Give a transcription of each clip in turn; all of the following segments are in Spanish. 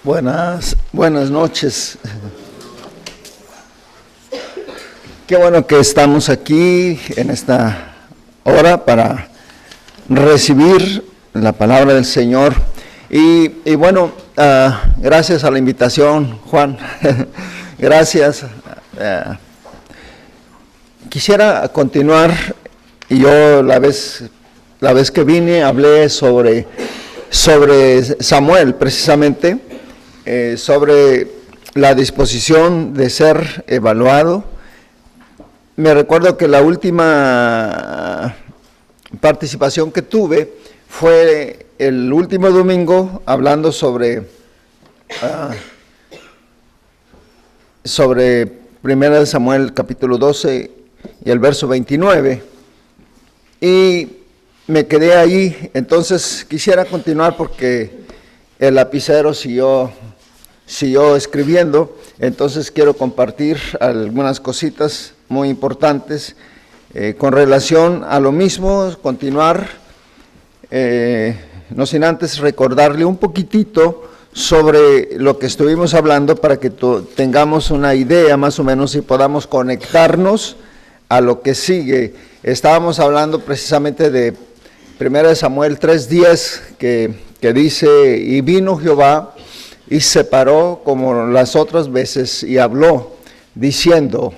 Buenas noches. Qué bueno que estamos aquí en esta hora para recibir la palabra del Señor. Y bueno, gracias a la invitación, Juan. Gracias. Quisiera continuar. Yo la vez que vine hablé sobre Samuel, precisamente, sobre la disposición de ser evaluado. Me recuerdo que la última participación que tuve fue el último domingo hablando sobre 1 Samuel capítulo 12 y el verso 29, y me quedé ahí. Entonces quisiera continuar porque el lapicero siguió escribiendo. Entonces quiero compartir algunas cositas muy importantes con relación a lo mismo, continuar, no sin antes recordarle un poquitito sobre lo que estuvimos hablando para que tengamos una idea más o menos y podamos conectarnos a lo que sigue. Estábamos hablando precisamente de 1 Samuel 3:10 que dice: y vino Jehová y se paró como las otras veces y habló diciendo: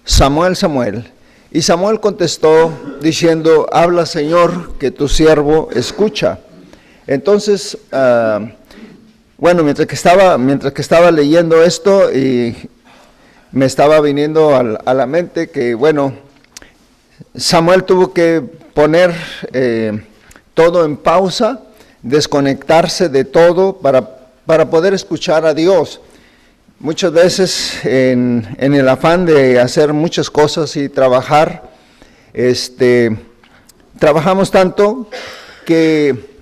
Samuel, Samuel. Y Samuel contestó diciendo: habla, Señor, que tu siervo escucha. Entonces, bueno, mientras que estaba leyendo esto, y me estaba viniendo a la mente que, bueno, Samuel tuvo que poner todo en pausa, desconectarse de todo para poder escuchar a Dios. Muchas veces en el afán de hacer muchas cosas y trabajar, trabajamos tanto que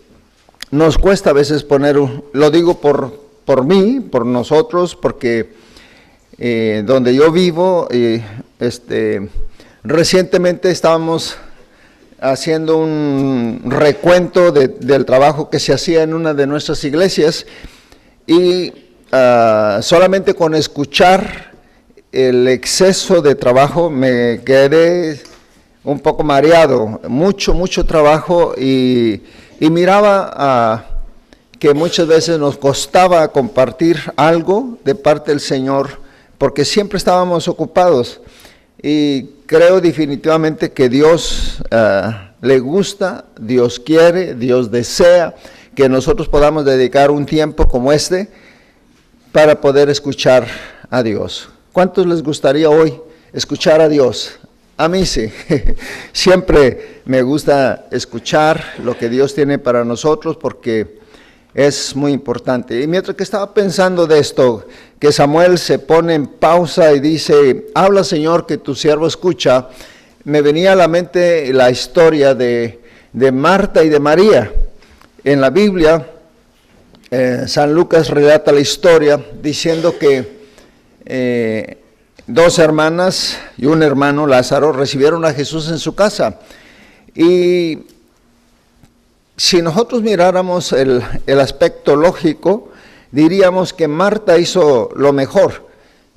nos cuesta a veces poner, lo digo por mí, por nosotros, porque donde yo vivo, recientemente estábamos haciendo un recuento del trabajo que se hacía en una de nuestras iglesias, y solamente con escuchar el exceso de trabajo me quedé un poco mareado, mucho trabajo, y miraba que muchas veces nos costaba compartir algo de parte del Señor, porque siempre estábamos ocupados. Y creo definitivamente que Dios le gusta, Dios quiere, Dios desea que nosotros podamos dedicar un tiempo como este para poder escuchar a Dios. ¿Cuántos les gustaría hoy escuchar a Dios? A mí sí. Siempre me gusta escuchar lo que Dios tiene para nosotros porque es muy importante. Y mientras que estaba pensando de esto, que Samuel se pone en pausa y dice: habla, Señor, que tu siervo escucha, me venía a la mente la historia de Marta y de María. En la Biblia, San Lucas relata la historia diciendo que dos hermanas y un hermano, Lázaro, recibieron a Jesús en su casa. Y si nosotros miráramos el aspecto lógico, diríamos que Marta hizo lo mejor,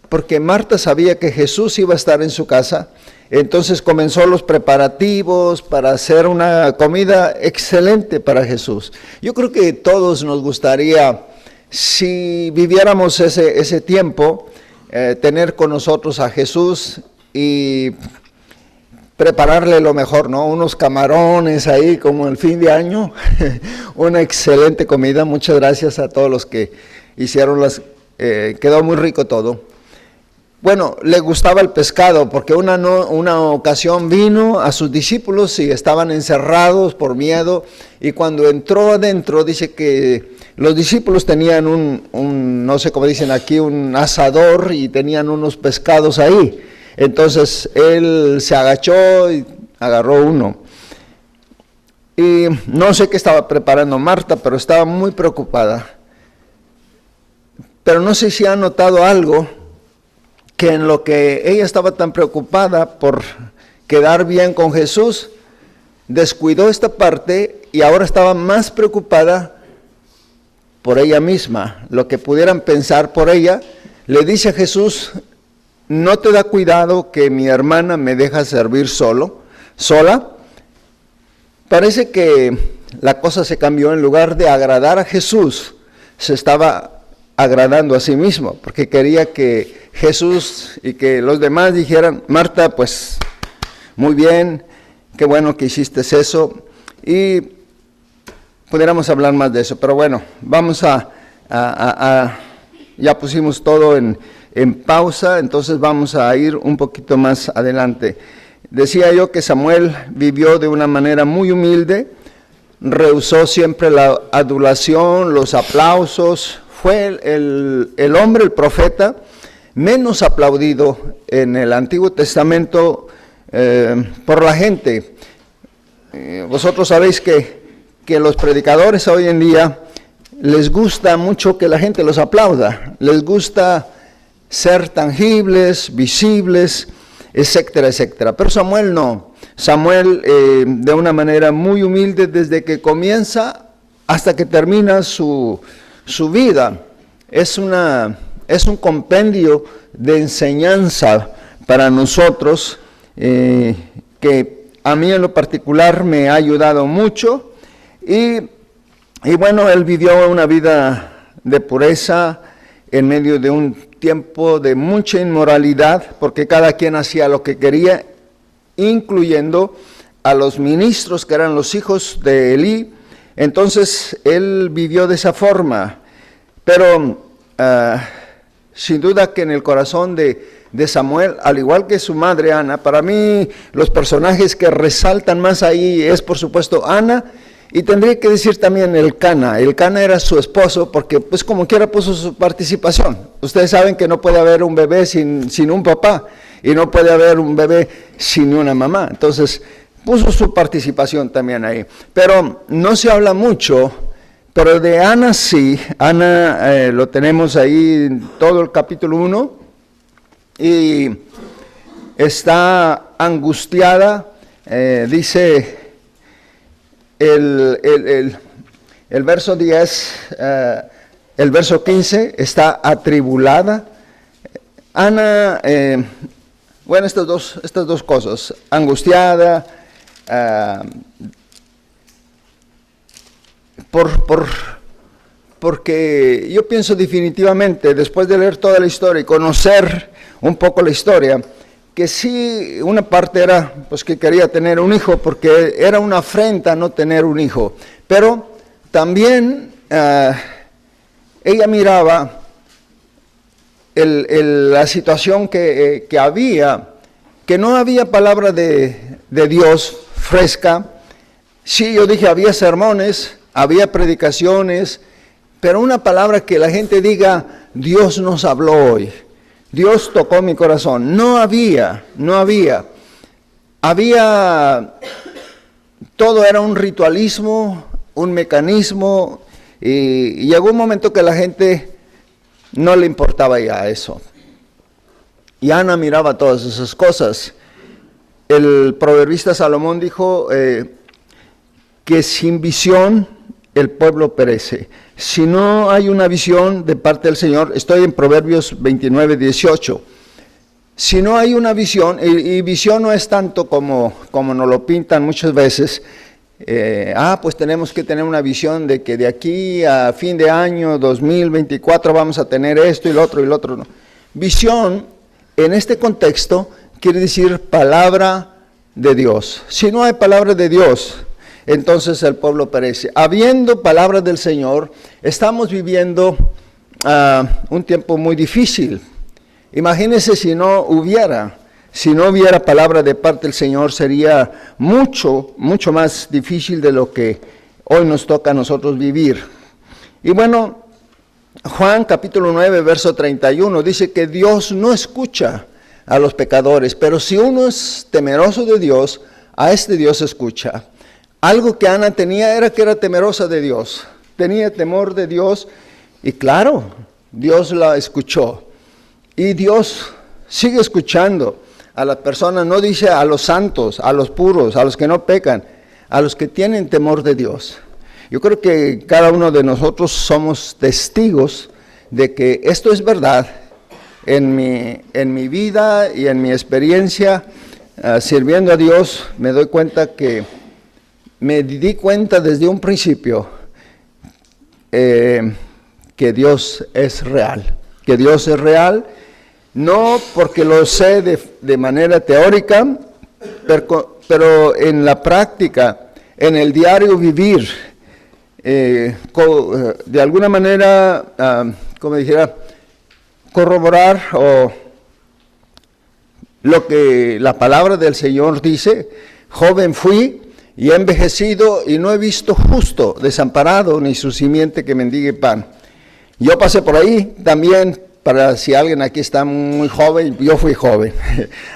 porque Marta sabía que Jesús iba a estar en su casa. Entonces comenzó los preparativos para hacer una comida excelente para Jesús. Yo creo que todos nos gustaría, si viviéramos ese tiempo, tener con nosotros a Jesús y prepararle lo mejor, ¿no? Unos camarones ahí como el fin de año, una excelente comida. Muchas gracias a todos los que hicieron quedó muy rico todo. Bueno, le gustaba el pescado, porque una ocasión vino a sus discípulos y estaban encerrados por miedo, y cuando entró adentro dice que los discípulos tenían un no sé cómo dicen aquí, un asador, y tenían unos pescados ahí. Entonces él se agachó y agarró uno. Y no sé qué estaba preparando Marta, pero estaba muy preocupada. Pero no sé si han notado algo, que en lo que ella estaba tan preocupada por quedar bien con Jesús, descuidó esta parte y ahora estaba más preocupada por ella misma, lo que pudieran pensar por ella, le dice a Jesús: ¿no te da cuidado que mi hermana me deja servir sola? Parece que la cosa se cambió. En lugar de agradar a Jesús, se estaba agradando a sí mismo, porque quería que Jesús y que los demás dijeran: Marta, pues muy bien, qué bueno que hiciste eso, y pudiéramos hablar más de eso, pero bueno, vamos ya pusimos todo en pausa, entonces vamos a ir un poquito más adelante. Decía yo que Samuel vivió de una manera muy humilde, rehusó siempre la adulación, los aplausos, fue el hombre, el profeta, menos aplaudido en el Antiguo Testamento por la gente. Vosotros sabéis que los predicadores hoy en día les gusta mucho que la gente los aplauda, les gusta ser tangibles, visibles, etcétera, etcétera. Pero Samuel no. Samuel de una manera muy humilde desde que comienza hasta que termina su vida. Es un compendio de enseñanza para nosotros que a mí en lo particular me ha ayudado mucho. Y bueno, él vivió una vida de pureza en medio de un tiempo de mucha inmoralidad, porque cada quien hacía lo que quería, incluyendo a los ministros que eran los hijos de Elí. Entonces él vivió de esa forma, pero sin duda que en el corazón de Samuel, al igual que su madre Ana, para mí los personajes que resaltan más ahí es por supuesto Ana, y tendría que decir también Elcana. Elcana era su esposo, porque pues como quiera puso su participación. Ustedes saben que no puede haber un bebé sin un papá, y no puede haber un bebé sin una mamá. Entonces puso su participación también ahí. Pero no se habla mucho, pero de Ana sí. Ana lo tenemos ahí en todo el capítulo 1, y está angustiada, dice el verso 10, el verso 15, está atribulada. Ana, bueno, estas dos cosas, angustiada, porque yo pienso definitivamente, después de leer toda la historia y conocer un poco la historia, que sí, una parte era pues que quería tener un hijo, porque era una afrenta no tener un hijo, pero también ella miraba la situación que había, que no había palabra de Dios fresca. Sí, yo dije, había sermones, había predicaciones, pero una palabra que la gente diga: Dios nos habló hoy, Dios tocó mi corazón, no había. Todo era un ritualismo, un mecanismo, y llegó un momento que la gente no le importaba ya eso. Y Ana miraba todas esas cosas. El proverbista Salomón dijo que sin visión el pueblo perece. Si no hay una visión de parte del Señor, estoy en Proverbios 29, 18. Si no hay una visión, y visión no es tanto como nos lo pintan muchas veces, pues tenemos que tener una visión de que de aquí a fin de año 2024 vamos a tener esto y lo otro no. Visión en este contexto quiere decir palabra de Dios. Si no hay palabra de Dios, entonces el pueblo perece. Habiendo palabra del Señor, estamos viviendo un tiempo muy difícil. Imagínense si no hubiera palabra de parte del Señor, sería mucho más difícil de lo que hoy nos toca a nosotros vivir. Y bueno, Juan capítulo 9, verso 31, dice que Dios no escucha a los pecadores, pero si uno es temeroso de Dios, a este Dios escucha. Algo que Ana tenía era que era temerosa de Dios, tenía temor de Dios, y claro, Dios la escuchó. Y Dios sigue escuchando a las personas, no dice a los santos, a los puros, a los que no pecan, a los que tienen temor de Dios. Yo creo que cada uno de nosotros somos testigos de que esto es verdad. En mi vida y en mi experiencia sirviendo a Dios, me di cuenta desde un principio que Dios es real. Que Dios es real, no porque lo sé de manera teórica, pero en la práctica, en el diario vivir, de alguna manera, como dijera, corroborar o lo que la palabra del Señor dice: joven fui y he envejecido y no he visto justo desamparado ni su simiente que mendigue pan. Yo pasé por ahí también, para si alguien aquí está muy joven, yo fui joven,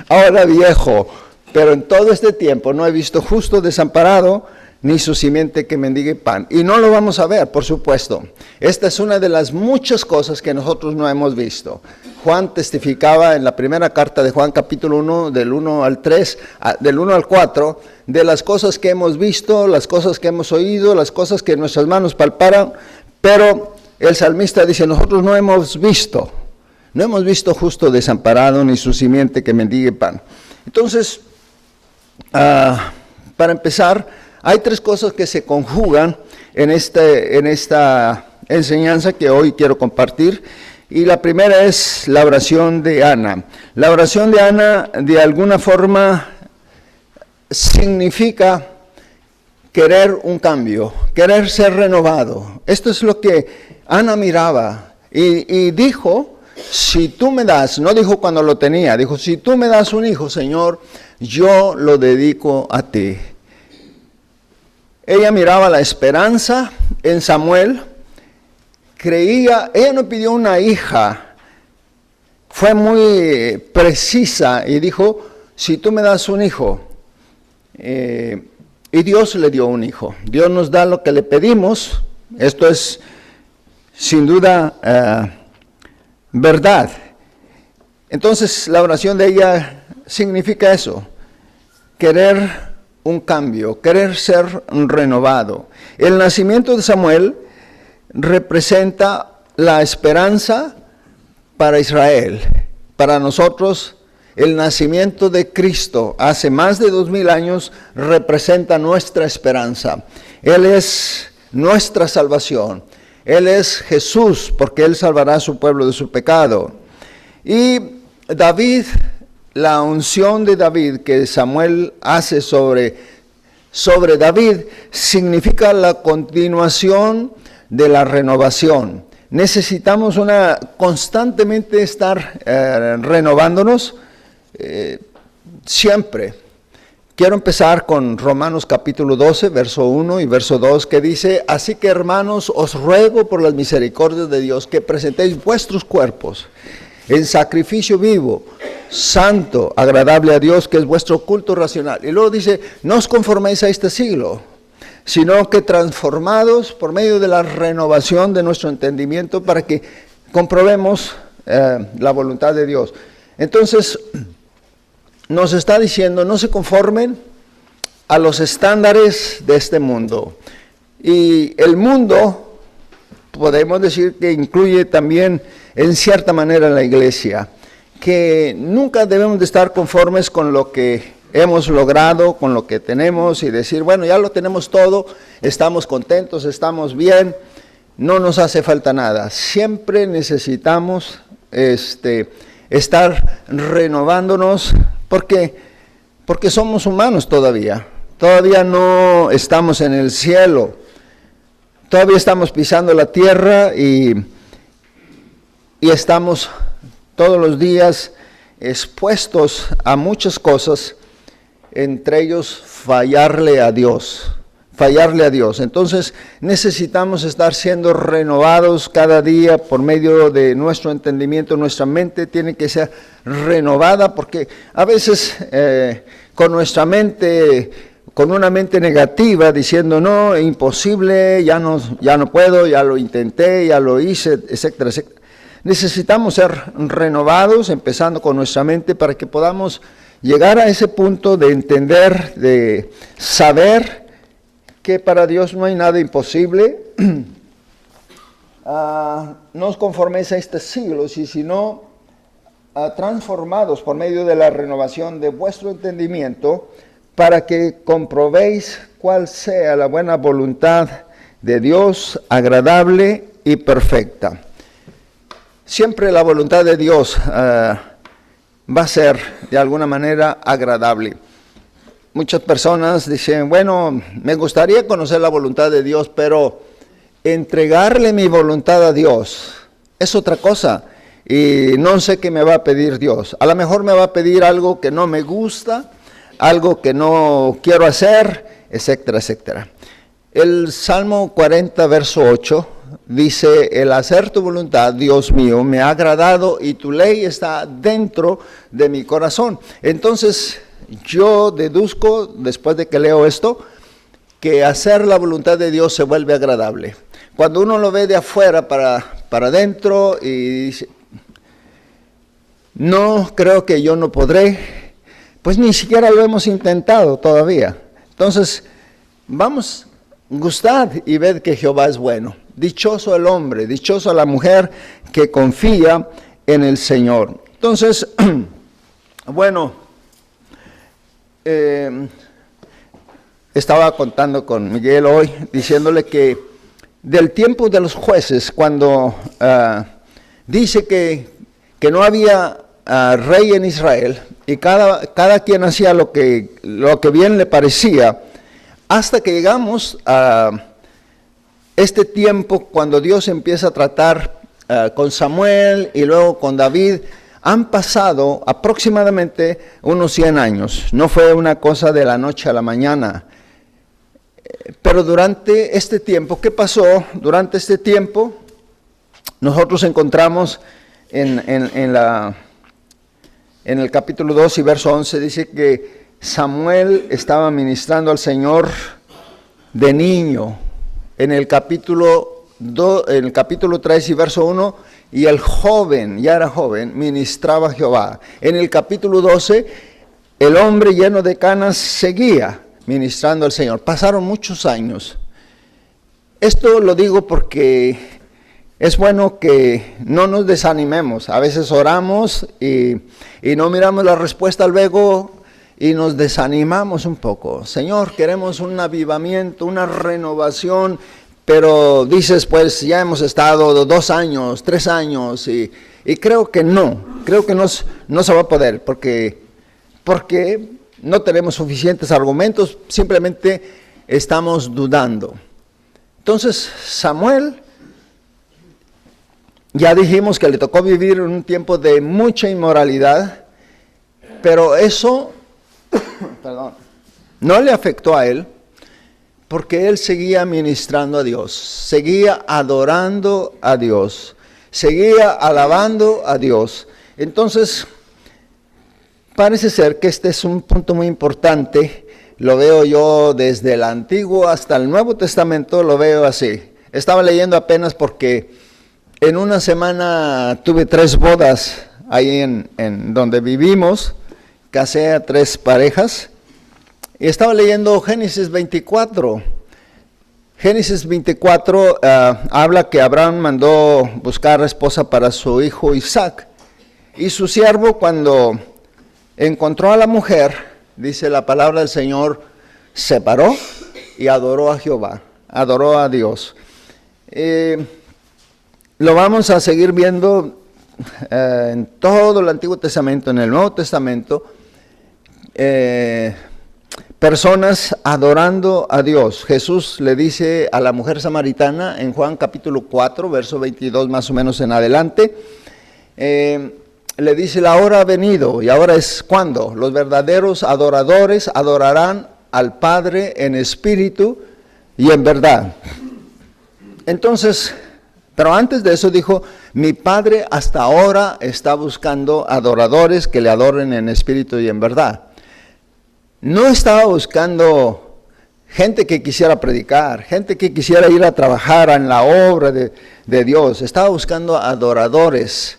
ahora viejo, pero en todo este tiempo no he visto justo desamparado ni su simiente que mendigue pan. Y no lo vamos a ver, por supuesto. Esta es una de las muchas cosas que nosotros no hemos visto. Juan testificaba en la primera carta de Juan, capítulo 1, del 1 al 3, del 1 al 4, de las cosas que hemos visto, las cosas que hemos oído, las cosas que nuestras manos palparon, pero el salmista dice: nosotros no hemos visto justo desamparado ni su simiente que mendigue pan. Entonces, para empezar, hay tres cosas que se conjugan en esta enseñanza que hoy quiero compartir. Y la primera es la oración de Ana. La oración de Ana, de alguna forma, significa querer un cambio, querer ser renovado. Esto es lo que Ana miraba y dijo: si tú me das, no dijo cuando lo tenía, dijo: si tú me das un hijo, Señor, yo lo dedico a ti. Ella miraba la esperanza en Samuel, creía, ella no pidió una hija, fue muy precisa y dijo: si tú me das un hijo, y Dios le dio un hijo. Dios nos da lo que le pedimos. Esto es sin duda verdad. Entonces la oración de ella significa eso: querer un cambio, querer ser renovado. El nacimiento de Samuel representa la esperanza para Israel. Para nosotros, el nacimiento de Cristo hace más de 2000 años representa nuestra esperanza. Él es nuestra salvación. Él es Jesús, porque Él salvará a su pueblo de su pecado. Y David, la unción de David que Samuel hace sobre David, significa la continuación de la renovación. Necesitamos constantemente estar renovándonos siempre. Quiero empezar con Romanos capítulo 12, verso 1 y verso 2, que dice: así que, hermanos, os ruego por las misericordias de Dios que presentéis vuestros cuerpos en sacrificio vivo, santo, agradable a Dios, que es vuestro culto racional. Y luego dice: no os conforméis a este siglo, sino que transformados por medio de la renovación de nuestro entendimiento, para que comprobemos la voluntad de Dios. Entonces, nos está diciendo: no se conformen a los estándares de este mundo. Y el mundo, podemos decir que incluye también en cierta manera la iglesia, que nunca debemos de estar conformes con lo que hemos logrado, con lo que tenemos, y decir: bueno, ya lo tenemos todo, estamos contentos, estamos bien, no nos hace falta nada. Siempre necesitamos estar renovándonos, porque somos humanos todavía no estamos en el cielo, todavía estamos pisando la tierra y estamos todos los días expuestos a muchas cosas, entre ellos fallarle a Dios. Entonces necesitamos estar siendo renovados cada día por medio de nuestro entendimiento. Nuestra mente tiene que ser renovada, porque a veces con una mente negativa, diciendo: no, imposible, ya no puedo, ya lo intenté, ya lo hice, etcétera, etcétera. Necesitamos ser renovados, empezando con nuestra mente, para que podamos llegar a ese punto de entender, de saber que para Dios no hay nada imposible. No os conforméis a este siglo, sino transformados por medio de la renovación de vuestro entendimiento, para que comprobéis cuál sea la buena voluntad de Dios, agradable y perfecta. Siempre la voluntad de Dios va a ser de alguna manera agradable. Muchas personas dicen, bueno, me gustaría conocer la voluntad de Dios, pero entregarle mi voluntad a Dios es otra cosa. Y no sé qué me va a pedir Dios. A lo mejor me va a pedir algo que no me gusta, algo que no quiero hacer, etcétera, etcétera. El Salmo 40, verso 8, dice, el hacer tu voluntad, Dios mío, me ha agradado y tu ley está dentro de mi corazón. Entonces, yo deduzco, después de que leo esto, que hacer la voluntad de Dios se vuelve agradable. Cuando uno lo ve de afuera para adentro y dice, no, creo que yo no podré, pues ni siquiera lo hemos intentado todavía. Entonces, vamos, gustad y ved que Jehová es bueno. Dichoso el hombre, dichoso la mujer que confía en el Señor. Entonces, bueno, estaba contando con Miguel hoy, diciéndole que del tiempo de los jueces, cuando dice que no había rey en Israel, y cada quien hacía lo que bien le parecía, hasta que llegamos a este tiempo cuando Dios empieza a tratar con Samuel y luego con David. Han pasado aproximadamente unos 100 años, no fue una cosa de la noche a la mañana. Pero durante este tiempo, ¿qué pasó? Durante este tiempo, nosotros encontramos en el capítulo 2 y verso 11, dice que Samuel estaba ministrando al Señor de niño. En el capítulo 3 y verso 1, y el joven, ya era joven, ministraba a Jehová. En el capítulo 12, el hombre lleno de canas seguía ministrando al Señor. Pasaron muchos años. Esto lo digo porque es bueno que no nos desanimemos. A veces oramos y no miramos la respuesta luego y nos desanimamos un poco. Señor, queremos un avivamiento, una renovación, pero dices, pues ya hemos estado 2 años, 3 años y creo que no se va a poder porque no tenemos suficientes argumentos, simplemente estamos dudando. Entonces, Samuel, ya dijimos que le tocó vivir en un tiempo de mucha inmoralidad, pero eso, no le afectó a él, porque él seguía ministrando a Dios, seguía adorando a Dios, seguía alabando a Dios. Entonces, parece ser que este es un punto muy importante, lo veo yo desde el Antiguo hasta el Nuevo Testamento, lo veo así. Estaba leyendo apenas porque en una semana tuve 3 bodas ahí en donde vivimos, casé a 3 parejas, y estaba leyendo Génesis 24. Génesis 24 habla que Abraham mandó buscar esposa para su hijo Isaac, y su siervo cuando encontró a la mujer, dice la palabra del Señor, se paró y adoró a Jehová, adoró a Dios. Lo vamos a seguir viendo en todo el Antiguo Testamento, en el Nuevo Testamento, personas adorando a Dios. Jesús le dice a la mujer samaritana en Juan capítulo 4, verso 22 más o menos en adelante, le dice, la hora ha venido, y ahora es cuando los verdaderos adoradores adorarán al Padre en espíritu y en verdad. Entonces, pero antes de eso dijo, mi Padre hasta ahora está buscando adoradores que le adoren en espíritu y en verdad. No estaba buscando gente que quisiera predicar, gente que quisiera ir a trabajar en la obra de Dios. Estaba buscando adoradores.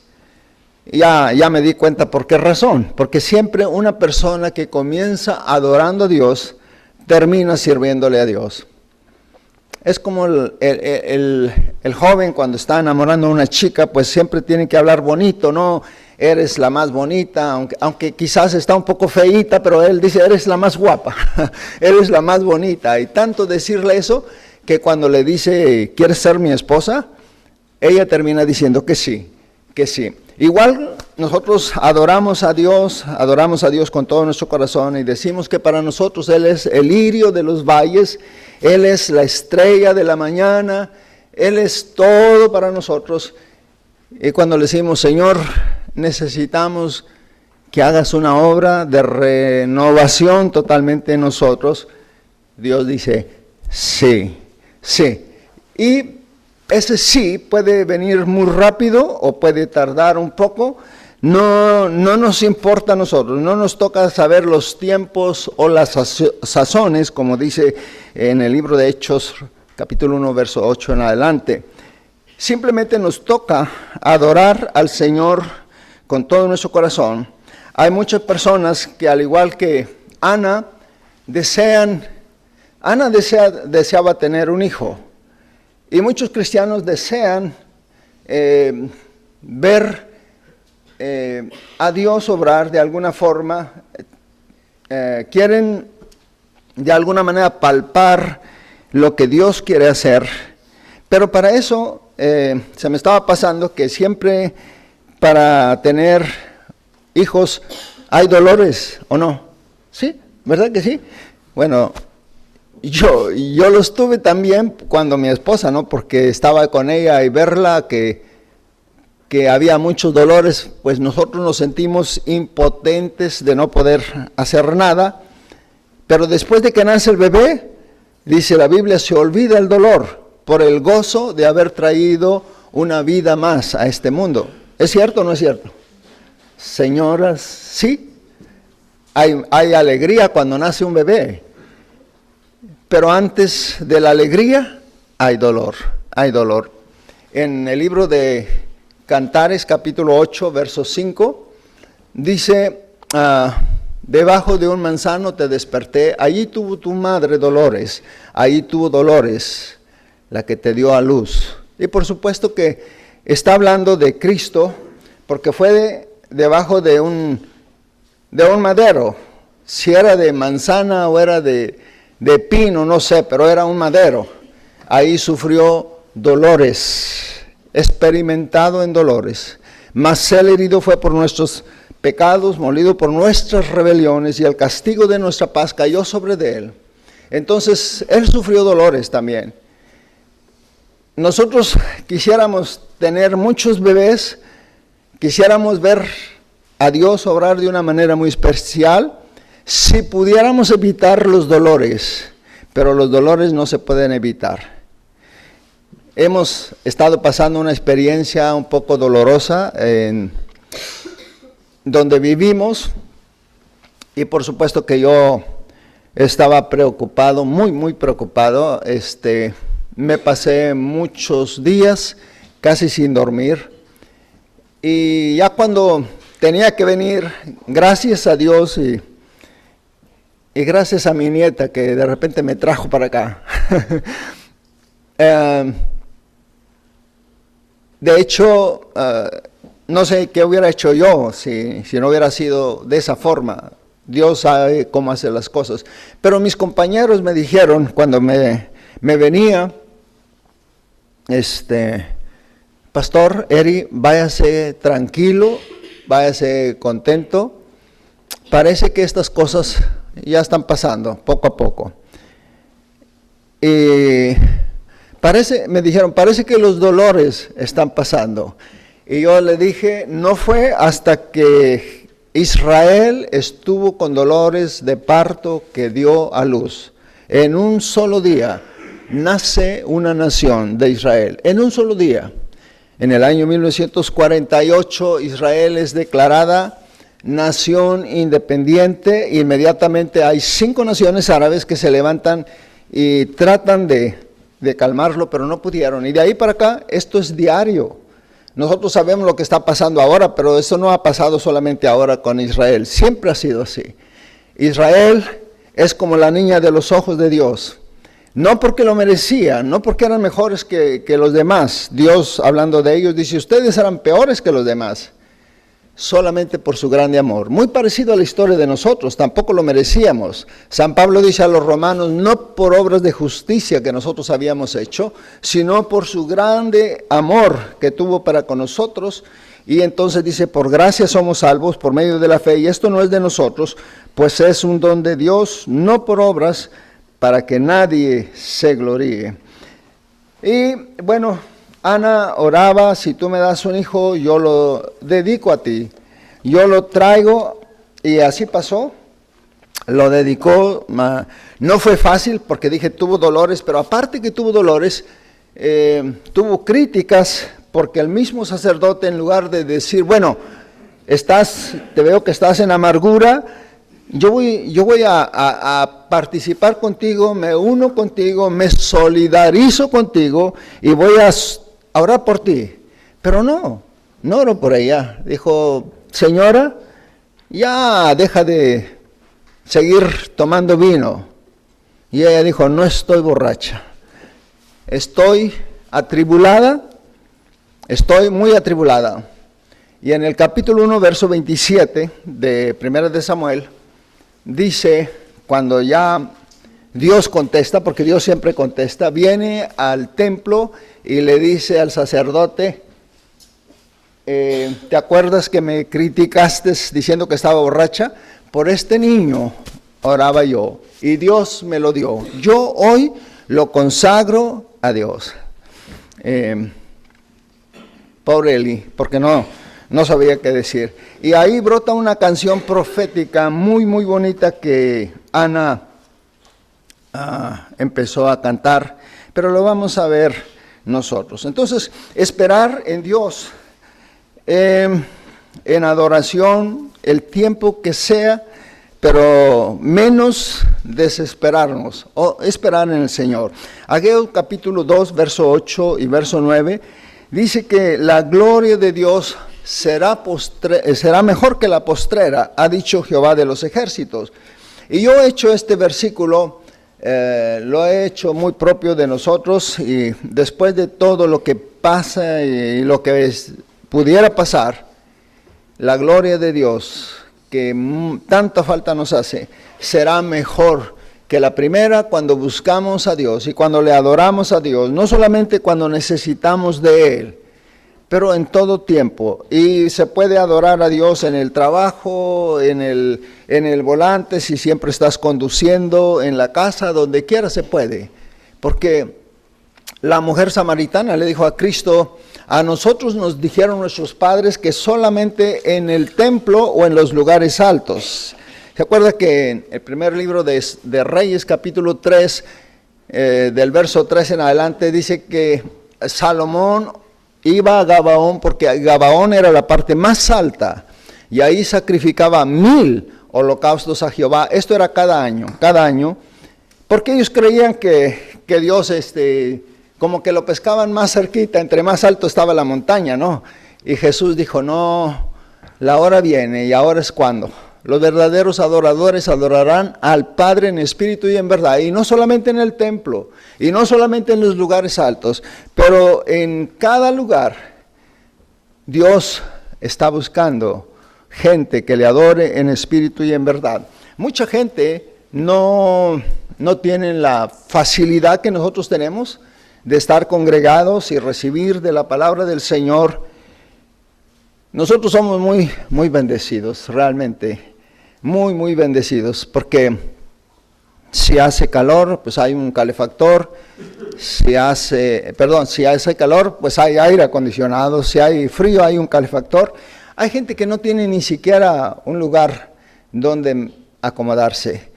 Ya me di cuenta por qué razón. Porque siempre una persona que comienza adorando a Dios, termina sirviéndole a Dios. Es como el joven cuando está enamorando a una chica, pues siempre tiene que hablar bonito, ¿no? Eres la más bonita, aunque quizás está un poco feíta, pero él dice, eres la más guapa, eres la más bonita. Y tanto decirle eso, que cuando le dice, ¿quieres ser mi esposa?, ella termina diciendo que sí, que sí. Igual nosotros adoramos a Dios con todo nuestro corazón y decimos que para nosotros Él es el lirio de los valles, Él es la estrella de la mañana, Él es todo para nosotros. Y cuando le decimos, Señor, necesitamos que hagas una obra de renovación totalmente en nosotros, Dios dice, sí, sí. Y ese sí puede venir muy rápido o puede tardar un poco. No nos importa a nosotros, no nos toca saber los tiempos o las sazones, como dice en el libro de Hechos, capítulo 1, verso 8 en adelante. Simplemente nos toca adorar al Señor con todo nuestro corazón. Hay muchas personas que, al igual que Ana deseaba tener un hijo. Y muchos cristianos desean ver a Dios obrar de alguna forma, quieren de alguna manera palpar lo que Dios quiere hacer, pero para eso se me estaba pasando que siempre para tener hijos hay dolores, ¿o no? ¿Sí? ¿Verdad que sí? Bueno, yo los tuve también cuando mi esposa, ¿no? Porque estaba con ella y verla que había muchos dolores, pues nosotros nos sentimos impotentes de no poder hacer nada. Pero después de que nace el bebé, dice la Biblia, se olvida el dolor por el gozo de haber traído una vida más a este mundo. ¿Es cierto o no es cierto? Señoras, sí, hay alegría cuando nace un bebé. Pero antes de la alegría hay dolor, hay dolor. En el libro de Cantares, capítulo 8, verso 5, dice, debajo de un manzano te desperté, allí tuvo tu madre dolores, allí tuvo dolores la que te dio a luz. Y por supuesto que está hablando de Cristo, porque fue debajo de un madero, si era de manzana o era de pino, no sé, pero era un madero. Ahí sufrió dolores, experimentado en dolores. Mas él herido fue por nuestros pecados, molido por nuestras rebeliones, y el castigo de nuestra paz cayó sobre de él. Entonces, él sufrió dolores también. Nosotros quisiéramos tener muchos bebés, quisiéramos ver a Dios obrar de una manera muy especial, si pudiéramos evitar los dolores, pero los dolores no se pueden evitar. Hemos estado pasando una experiencia un poco dolorosa en donde vivimos, y por supuesto que yo estaba preocupado, muy preocupado. Me pasé muchos días casi sin dormir, y ya cuando tenía que venir, gracias a Dios y gracias a mi nieta que de repente me trajo para acá. De hecho, no sé qué hubiera hecho yo si no hubiera sido de esa forma. Dios sabe cómo hacer las cosas. Pero mis compañeros me dijeron cuando me venía, Pastor Eri, váyase tranquilo, váyase contento. Parece que estas cosas ya están pasando poco a poco. Y me dijeron, parece que los dolores están pasando. Y yo le dije, no fue hasta que Israel estuvo con dolores de parto que dio a luz. En un solo día nace una nación de Israel, en un solo día. En el año 1948 Israel es declarada nación independiente. Inmediatamente hay 5 naciones árabes que se levantan y tratan de calmarlo, pero no pudieron. Y de ahí para acá, esto es diario. Nosotros sabemos lo que está pasando ahora, pero eso no ha pasado solamente ahora con Israel. Siempre ha sido así. Israel es como la niña de los ojos de Dios. No porque lo merecían, no porque eran mejores que los demás. Dios, hablando de ellos, dice, ustedes eran peores que los demás, solamente por su grande amor. Muy parecido a la historia de nosotros, tampoco lo merecíamos. San Pablo dice a los romanos, no por obras de justicia que nosotros habíamos hecho, sino por su grande amor que tuvo para con nosotros. Y entonces dice, por gracia somos salvos por medio de la fe, y esto no es de nosotros, pues es un don de Dios, no por obras, para que nadie se gloríe. Y bueno, Ana oraba, si tú me das un hijo, yo lo dedico a ti. Yo lo traigo, y así pasó. Lo dedicó. No fue fácil, porque dije, tuvo dolores, pero aparte que tuvo dolores, tuvo críticas, porque el mismo sacerdote, en lugar de decir, bueno, te veo que estás en amargura, yo voy a participar contigo, me uno contigo, me solidarizo contigo y voy a orar por ti. Pero no oró por ella. Dijo, señora, ya deja de seguir tomando vino. Y ella dijo, no estoy borracha, estoy atribulada, estoy muy atribulada. Y en el capítulo 1, verso 27 de 1 de Samuel, dice, cuando ya Dios contesta, porque Dios siempre contesta, viene al templo y le dice al sacerdote, ¿te acuerdas que me criticaste diciendo que estaba borracha? Por este niño oraba yo y Dios me lo dio. Yo hoy lo consagro a Dios. Pobre Eli, porque no sabía qué decir. Y ahí brota una canción profética muy, muy bonita que Ana empezó a cantar, pero lo vamos a ver nosotros. Entonces, esperar en Dios, en adoración, el tiempo que sea, pero menos desesperarnos, o esperar en el Señor. Ageo capítulo 2, verso 8 y verso 9, dice que la gloria de Dios será mejor que la postrera, ha dicho Jehová de los ejércitos. Y yo he hecho este versículo, lo he hecho muy propio de nosotros, y después de todo lo que pasa y lo que pudiera pasar, la gloria de Dios, que tanta falta nos hace, será mejor que la primera cuando buscamos a Dios y cuando le adoramos a Dios, no solamente cuando necesitamos de Él, pero en todo tiempo. Y se puede adorar a Dios en el trabajo, en el volante, si siempre estás conduciendo, en la casa, donde quiera se puede. Porque la mujer samaritana le dijo a Cristo, a nosotros nos dijeron nuestros padres que solamente en el templo o en los lugares altos. ¿Se acuerda que en el primer libro de Reyes, capítulo 3, del verso 3 en adelante, dice que Salomón iba a Gabaón, porque Gabaón era la parte más alta, y ahí sacrificaba 1000 holocaustos a Jehová. Esto era cada año, porque ellos creían que Dios, como que lo pescaban más cerquita, entre más alto estaba la montaña, ¿no? Y Jesús dijo, no, la hora viene, y ahora es cuando. Los verdaderos adoradores adorarán al Padre en espíritu y en verdad, y no solamente en el templo, y no solamente en los lugares altos, pero en cada lugar Dios está buscando gente que le adore en espíritu y en verdad. Mucha gente no tiene la facilidad que nosotros tenemos de estar congregados y recibir de la palabra del Señor. Nosotros somos muy, muy bendecidos, realmente. Muy, muy bendecidos, porque si hace calor, pues hay un calefactor, si hace calor, pues hay aire acondicionado, si hay frío, hay un calefactor. Hay gente que no tiene ni siquiera un lugar donde acomodarse.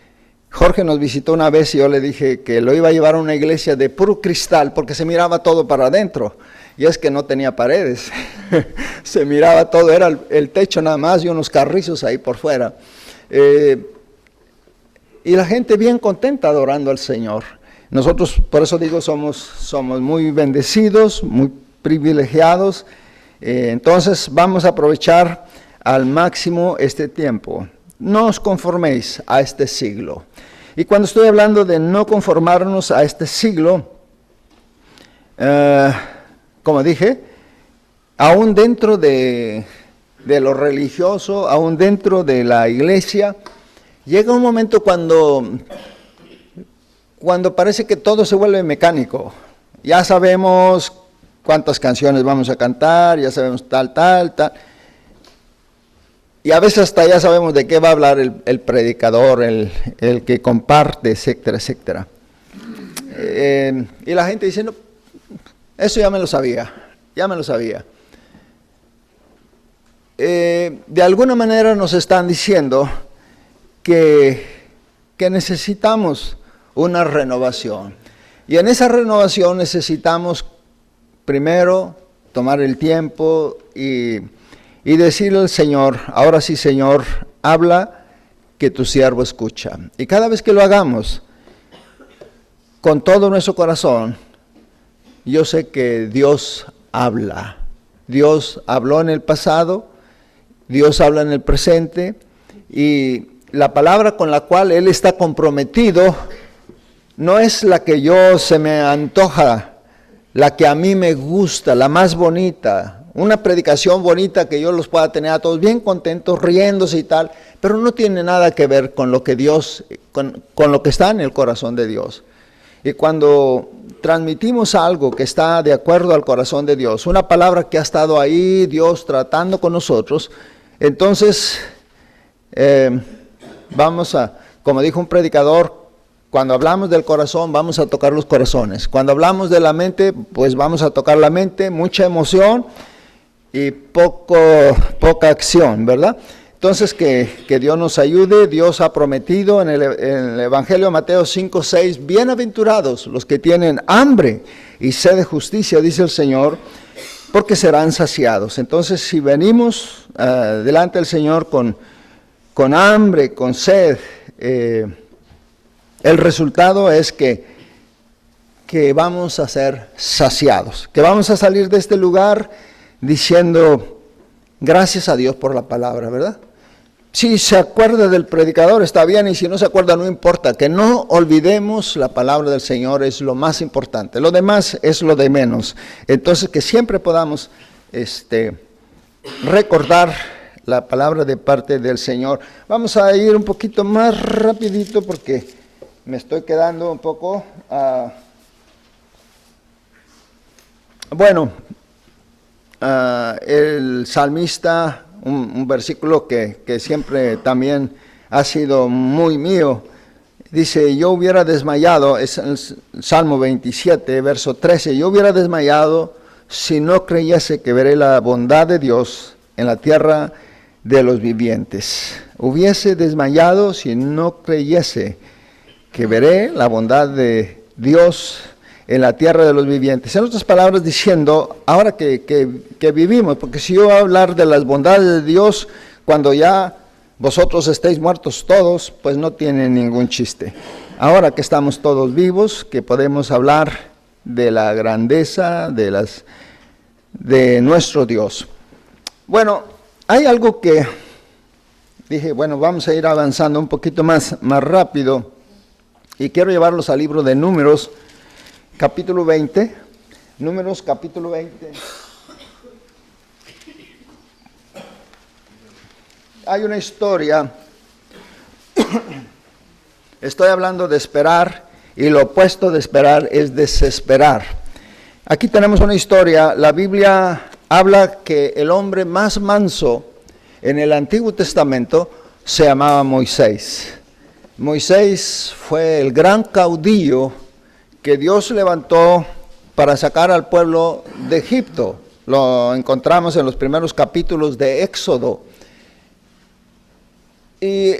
Jorge nos visitó una vez y yo le dije que lo iba a llevar a una iglesia de puro cristal, porque se miraba todo para adentro. Y es que no tenía paredes, se miraba todo, era el techo nada más y unos carrizos ahí por fuera. Y la gente bien contenta adorando al Señor. Nosotros, por eso digo, somos muy bendecidos, muy privilegiados. Entonces vamos a aprovechar al máximo este tiempo. No os conforméis a este siglo. Y cuando estoy hablando de no conformarnos a este siglo, como dije, aún dentro de lo religioso, aún dentro de la iglesia, llega un momento cuando parece que todo se vuelve mecánico. Ya sabemos cuántas canciones vamos a cantar, ya sabemos tal. Y a veces hasta ya sabemos de qué va a hablar el predicador, el que comparte, etcétera, etcétera. Y la gente dice, no, eso ya me lo sabía. De alguna manera nos están diciendo que necesitamos una renovación. Y en esa renovación necesitamos primero tomar el tiempo y decirle al Señor, ahora sí Señor, habla que tu siervo escucha. Y cada vez que lo hagamos con todo nuestro corazón, yo sé que Dios habla. Dios habló en el pasado, Dios habla en el presente, y la palabra con la cual Él está comprometido no es la que yo se me antoja, la que a mí me gusta, la más bonita, una predicación bonita que yo los pueda tener a todos bien contentos, riéndose y tal, pero no tiene nada que ver con lo que Dios, con lo que está en el corazón de Dios. Y cuando transmitimos algo que está de acuerdo al corazón de Dios, una palabra que ha estado ahí, Dios tratando con nosotros, entonces vamos a, como dijo un predicador, cuando hablamos del corazón vamos a tocar los corazones. Cuando hablamos de la mente, pues vamos a tocar la mente, mucha emoción y poca acción, ¿verdad? Entonces que Dios nos ayude. Dios ha prometido en el Evangelio de Mateo 5:6, bienaventurados los que tienen hambre y sed de justicia, dice el Señor, porque serán saciados. Entonces si venimos delante del Señor con hambre, con sed, el resultado es que vamos a ser saciados, que vamos a salir de este lugar diciendo gracias a Dios por la palabra, ¿verdad? Si se acuerda del predicador está bien, y si no se acuerda no importa, que no olvidemos la palabra del Señor es lo más importante, lo demás es lo de menos. Entonces que siempre podamos recordar la palabra de parte del Señor. Vamos a ir un poquito más rapidito porque me estoy quedando un poco... el salmista, un versículo que siempre también ha sido muy mío, dice, yo hubiera desmayado, es el Salmo 27, verso 13, yo hubiera desmayado si no creyese que veré la bondad de Dios en la tierra de los vivientes. Hubiese desmayado si no creyese que veré la bondad de Dios en la tierra de los vivientes. En otras palabras, diciendo, ahora que vivimos, porque si yo voy a hablar de las bondades de Dios, cuando ya vosotros estéis muertos todos, pues no tiene ningún chiste. Ahora que estamos todos vivos, que podemos hablar de la grandeza de nuestro Dios. Bueno, hay algo que dije, bueno, vamos a ir avanzando un poquito más rápido, y quiero llevarlos al libro de Números, capítulo 20, Números capítulo 20. Hay una historia, estoy hablando de esperar, y lo opuesto de esperar es desesperar. Aquí tenemos una historia, la Biblia habla que el hombre más manso en el Antiguo Testamento se llamaba Moisés. Moisés fue el gran caudillo que Dios levantó para sacar al pueblo de Egipto. Lo encontramos en los primeros capítulos de Éxodo. Y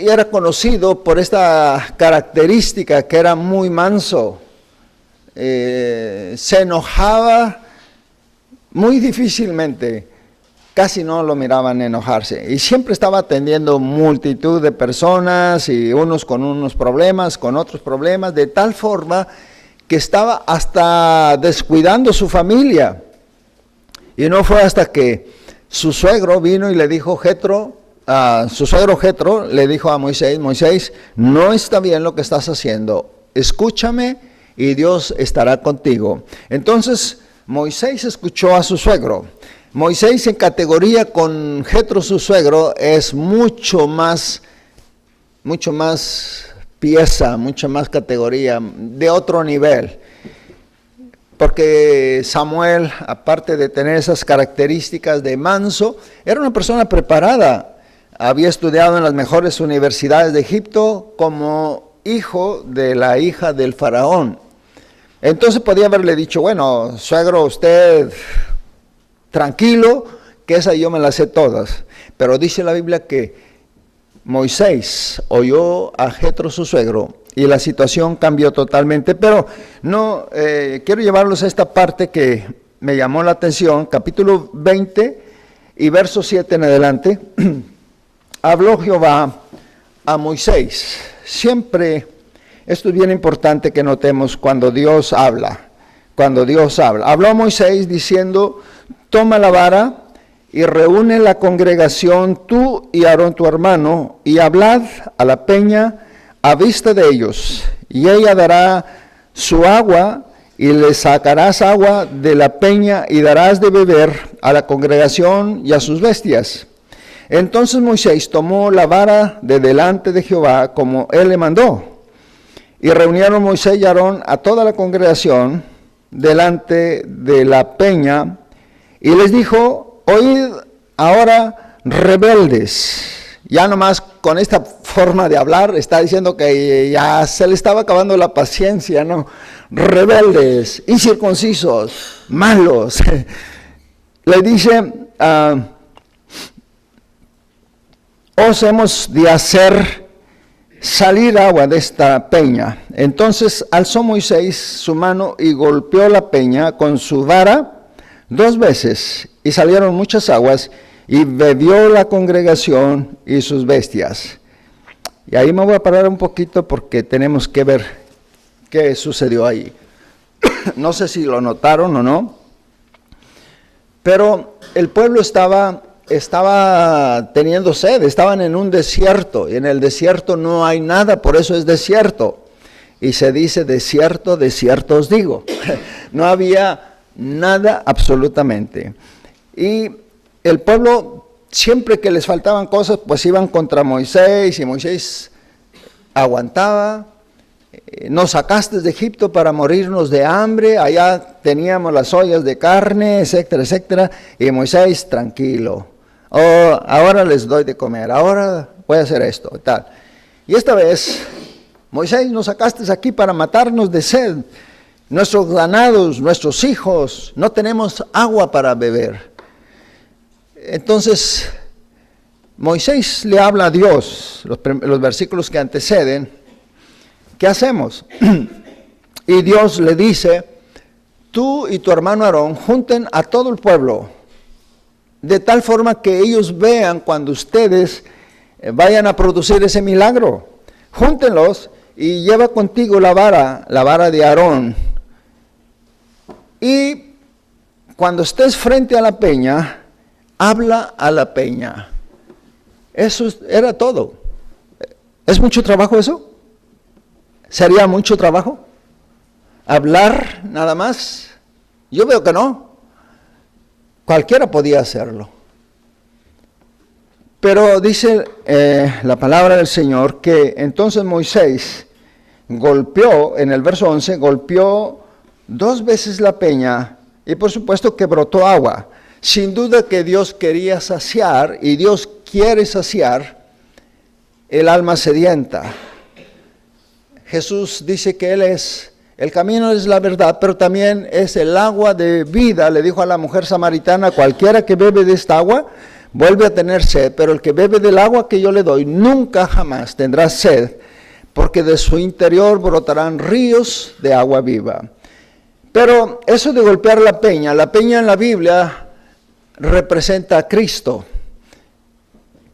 era conocido por esta característica que era muy manso. Se enojaba muy difícilmente, casi no lo miraban enojarse. Y siempre estaba atendiendo multitud de personas, y unos con unos problemas, con otros problemas, de tal forma que estaba hasta descuidando su familia. Y no fue hasta que su suegro vino y le dijo, Jetro, su suegro Jetro le dijo a Moisés: Moisés, no está bien lo que estás haciendo, escúchame y Dios estará contigo. Entonces Moisés escuchó a su suegro. Moisés, en categoría con Jetro su suegro, es mucho más pieza, mucha más categoría, de otro nivel. Porque Samuel, aparte de tener esas características de manso, era una persona preparada. Había estudiado en las mejores universidades de Egipto como hijo de la hija del faraón. Entonces podía haberle dicho: bueno, suegro, usted tranquilo, que esa yo me la sé todas. Pero dice la Biblia que Moisés oyó a Jetro su suegro y la situación cambió totalmente. Pero no, quiero llevarlos a esta parte que me llamó la atención, capítulo 20 y verso 7 en adelante. Habló Jehová a Moisés. Siempre, esto es bien importante que notemos cuando Dios habla. Cuando Dios habla. Habló a Moisés diciendo: toma la vara y reúne la congregación, tú y Aarón tu hermano, y hablad a la peña a vista de ellos, y ella dará su agua, y le sacarás agua de la peña, y darás de beber a la congregación y a sus bestias. Entonces Moisés tomó la vara de delante de Jehová, como él le mandó, y reunieron Moisés y Aarón a toda la congregación delante de la peña, y les dijo: oíd ahora, rebeldes. Ya nomás con esta forma de hablar está diciendo que ya se le estaba acabando la paciencia, ¿no? Rebeldes, incircuncisos, malos. Le dice: os hemos de hacer salir agua de esta peña. Entonces alzó Moisés su mano y golpeó la peña con su vara 2 veces, y salieron muchas aguas, y bebió la congregación y sus bestias. Y ahí me voy a parar un poquito porque tenemos que ver qué sucedió ahí. No sé si lo notaron o no, pero el pueblo estaba teniendo sed, estaban en un desierto, y en el desierto no hay nada, por eso es desierto. Y se dice desierto, desierto os digo. No había nada absolutamente. Y el pueblo, siempre que les faltaban cosas, pues iban contra Moisés, y Moisés aguantaba. Nos sacaste de Egipto para morirnos de hambre, allá teníamos las ollas de carne, etcétera, etcétera. Y Moisés, tranquilo, ahora les doy de comer, ahora voy a hacer esto, tal. Y esta vez, Moisés, nos sacaste aquí para matarnos de sed. Nuestros ganados, nuestros hijos, no tenemos agua para beber. Entonces, Moisés le habla a Dios, los versículos que anteceden. ¿Qué hacemos? Y Dios le dice: tú y tu hermano Aarón junten a todo el pueblo, de tal forma que ellos vean cuando ustedes vayan a producir ese milagro. Júntenlos y lleva contigo la vara de Aarón. Y cuando estés frente a la peña, habla a la peña. Eso era todo. ¿Es mucho trabajo eso? ¿Sería mucho trabajo? ¿Hablar nada más? Yo veo que no. Cualquiera podía hacerlo. Pero dice la palabra del Señor que entonces Moisés golpeó, en el verso 11, golpeó 2 veces la peña, y por supuesto que brotó agua. Sin duda que Dios quería saciar, y Dios quiere saciar el alma sedienta. Jesús dice que Él es, el camino es la verdad, pero también es el agua de vida. Le dijo a la mujer samaritana: cualquiera que bebe de esta agua vuelve a tener sed, pero el que bebe del agua que yo le doy nunca jamás tendrá sed, porque de su interior brotarán ríos de agua viva. Pero eso de golpear la peña en la Biblia representa a Cristo.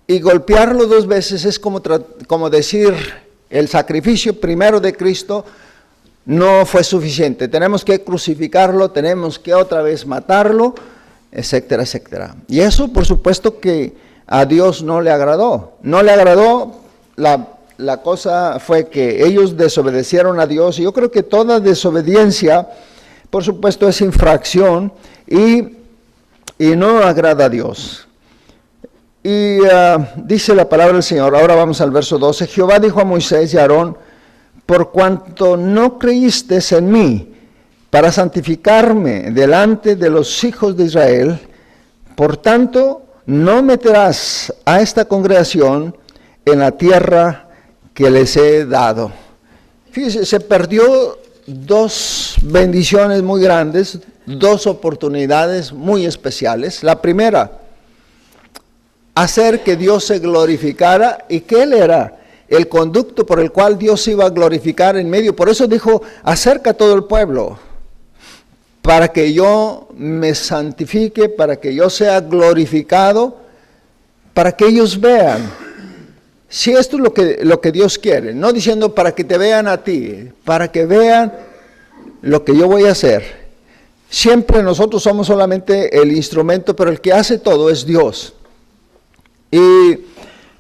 Y golpearlo 2 veces es como decir, el sacrificio primero de Cristo no fue suficiente. Tenemos que crucificarlo, tenemos que otra vez matarlo, etcétera, etcétera. Y eso, por supuesto, que a Dios no le agradó. No le agradó, la cosa fue que ellos desobedecieron a Dios, y yo creo que toda desobediencia, por supuesto, es infracción y no agrada a Dios. Y dice la palabra del Señor, ahora vamos al verso 12, Jehová dijo a Moisés y a Aarón, por cuanto no creísteis en mí, para santificarme delante de los hijos de Israel, por tanto, no meterás a esta congregación en la tierra que les he dado. Fíjese, se perdió dos bendiciones muy grandes, dos oportunidades muy especiales. La primera, hacer que Dios se glorificara, y que Él era el conducto por el cual Dios se iba a glorificar en medio. Por eso dijo, acerca a todo el pueblo, para que yo me santifique, para que yo sea glorificado, para que ellos vean. Si esto es lo que Dios quiere, no diciendo para que te vean a ti, para que vean lo que yo voy a hacer. Siempre nosotros somos solamente el instrumento, pero el que hace todo es Dios. Y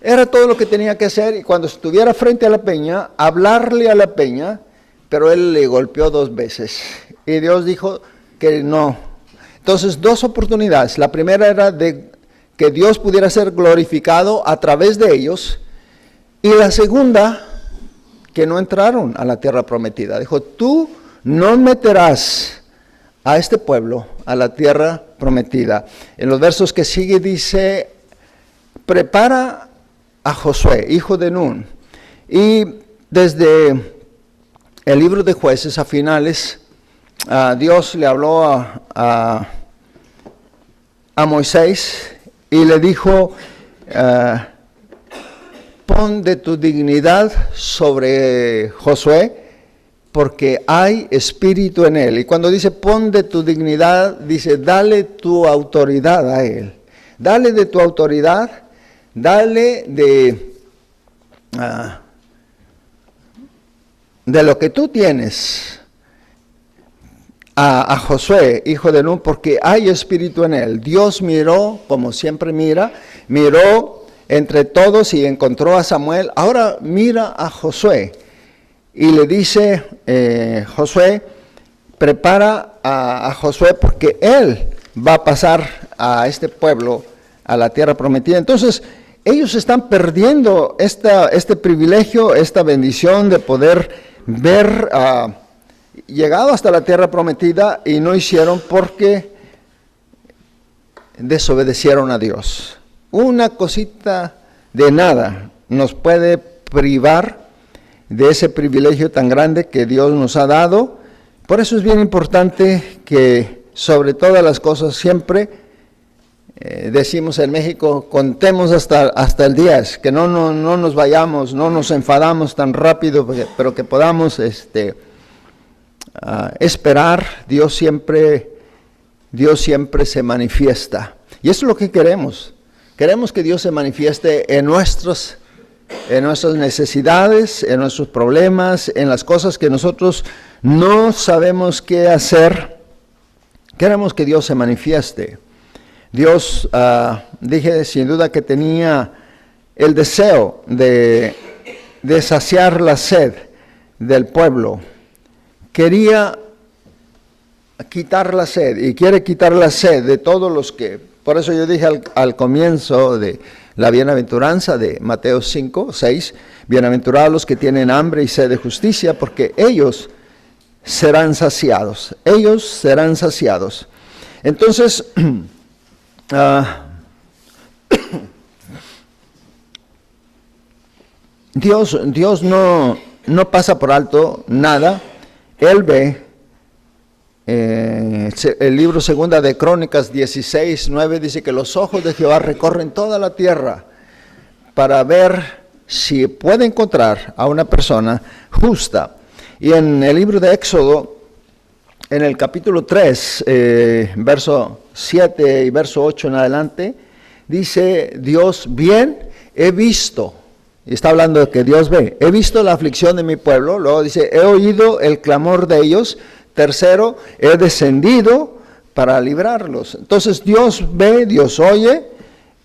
era todo lo que tenía que hacer, y cuando estuviera frente a la peña, hablarle a la peña, pero él le golpeó 2 veces. Y Dios dijo que no. Entonces, 2 oportunidades. La primera era de que Dios pudiera ser glorificado a través de ellos, y la segunda, que no entraron a la tierra prometida. Dijo, tú no meterás a este pueblo a la tierra prometida. En los versos que sigue dice, prepara a Josué, hijo de Nun. Y desde el libro de Jueces a finales, Dios le habló a Moisés y le dijo, pon de tu dignidad sobre Josué, porque hay espíritu en él. Y cuando dice pon de tu dignidad, dice dale tu autoridad a él. Dale de tu autoridad, dale de lo que tú tienes a Josué, hijo de Nun, porque hay espíritu en él. Dios miró, como siempre miró entre todos y encontró a Samuel. Ahora mira a Josué y le dice, Josué, prepara a Josué, porque él va a pasar a este pueblo a la tierra prometida. Entonces, ellos están perdiendo este privilegio, esta bendición de poder ver llegado hasta la tierra prometida, y no hicieron porque desobedecieron a Dios. Una cosita de nada nos puede privar de ese privilegio tan grande que Dios nos ha dado. Por eso es bien importante que sobre todas las cosas siempre, decimos en México, contemos hasta el 10, que no nos vayamos, no nos enfadamos tan rápido, pero que podamos esperar. Dios siempre se manifiesta. Y eso es lo que queremos. Queremos que Dios se manifieste en nuestras necesidades, en nuestros problemas, en las cosas que nosotros no sabemos qué hacer. Queremos que Dios se manifieste. Dios, dije sin duda que tenía el deseo de saciar la sed del pueblo. Quería quitar la sed, y quiere quitar la sed de todos los que... Por eso yo dije al comienzo de la bienaventuranza de Mateo 5:6, bienaventurados los que tienen hambre y sed de justicia, porque ellos serán saciados. Ellos serán saciados. Entonces, Dios no pasa por alto nada. Él ve. El libro segunda de Crónicas 16:9 dice que los ojos de Jehová recorren toda la tierra para ver si puede encontrar a una persona justa. Y en el libro de Éxodo, en el capítulo 3, verso 7 y verso 8 en adelante, dice Dios, bien he visto, y está hablando de que Dios ve, he visto la aflicción de mi pueblo. Luego dice, he oído el clamor de ellos. Tercero, he descendido para librarlos. Entonces Dios ve, Dios oye,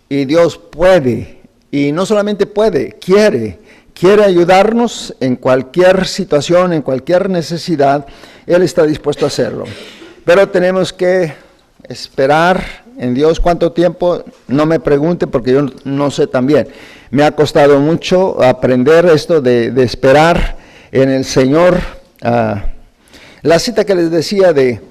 y Dios puede, y no solamente puede, quiere ayudarnos en cualquier situación, en cualquier necesidad. Él está dispuesto a hacerlo. Pero tenemos que esperar en Dios. ¿Cuánto tiempo? No me pregunte, porque yo no sé también. Me ha costado mucho aprender esto de esperar en el Señor. La cita que les decía de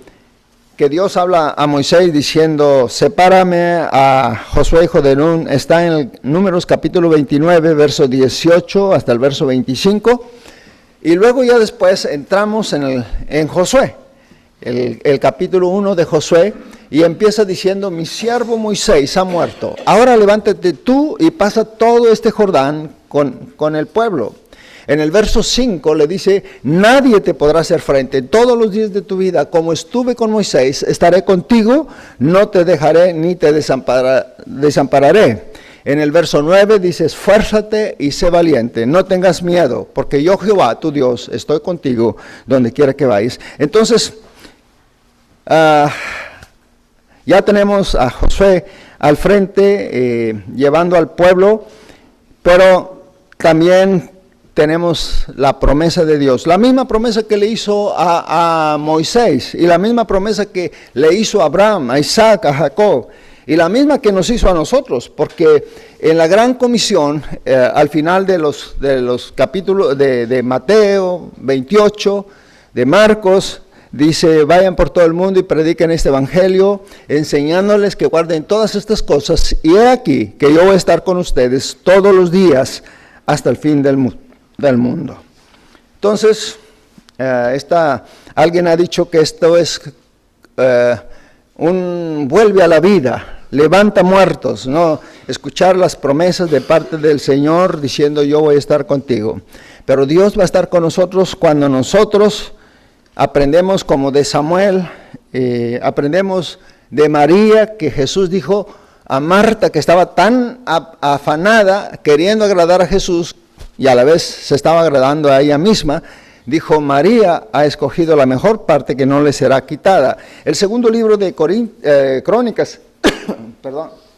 que Dios habla a Moisés diciendo, sepárame a Josué hijo de Nun, está en el Números capítulo 29, verso 18 hasta el verso 25, y luego ya después entramos en Josué, el capítulo 1 de Josué, y empieza diciendo, mi siervo Moisés ha muerto, ahora levántate tú y pasa todo este Jordán con el pueblo. En el verso 5 le dice, nadie te podrá hacer frente todos los días de tu vida, como estuve con Moisés, estaré contigo, no te dejaré ni te desampararé. En el verso 9 dice, esfuérzate y sé valiente, no tengas miedo, porque yo Jehová, tu Dios, estoy contigo donde quiera que vayas. Entonces, ya tenemos a Josué al frente, llevando al pueblo, pero también tenemos la promesa de Dios, la misma promesa que le hizo a Moisés, y la misma promesa que le hizo a Abraham, a Isaac, a Jacob, y la misma que nos hizo a nosotros, porque en la gran comisión, al final de los capítulos de Mateo 28, de Marcos, dice, vayan por todo el mundo y prediquen este evangelio, enseñándoles que guarden todas estas cosas, y he aquí que yo voy a estar con ustedes todos los días hasta el fin del mundo. Entonces, alguien ha dicho que esto es vuelve a la vida, levanta muertos, ¿no? Escuchar las promesas de parte del Señor diciendo yo voy a estar contigo. Pero Dios va a estar con nosotros cuando nosotros aprendemos como de Samuel, aprendemos de María, que Jesús dijo a Marta, que estaba tan afanada queriendo agradar a Jesús, y a la vez se estaba agradando a ella misma, dijo, María ha escogido la mejor parte que no le será quitada. El segundo libro de Crónicas,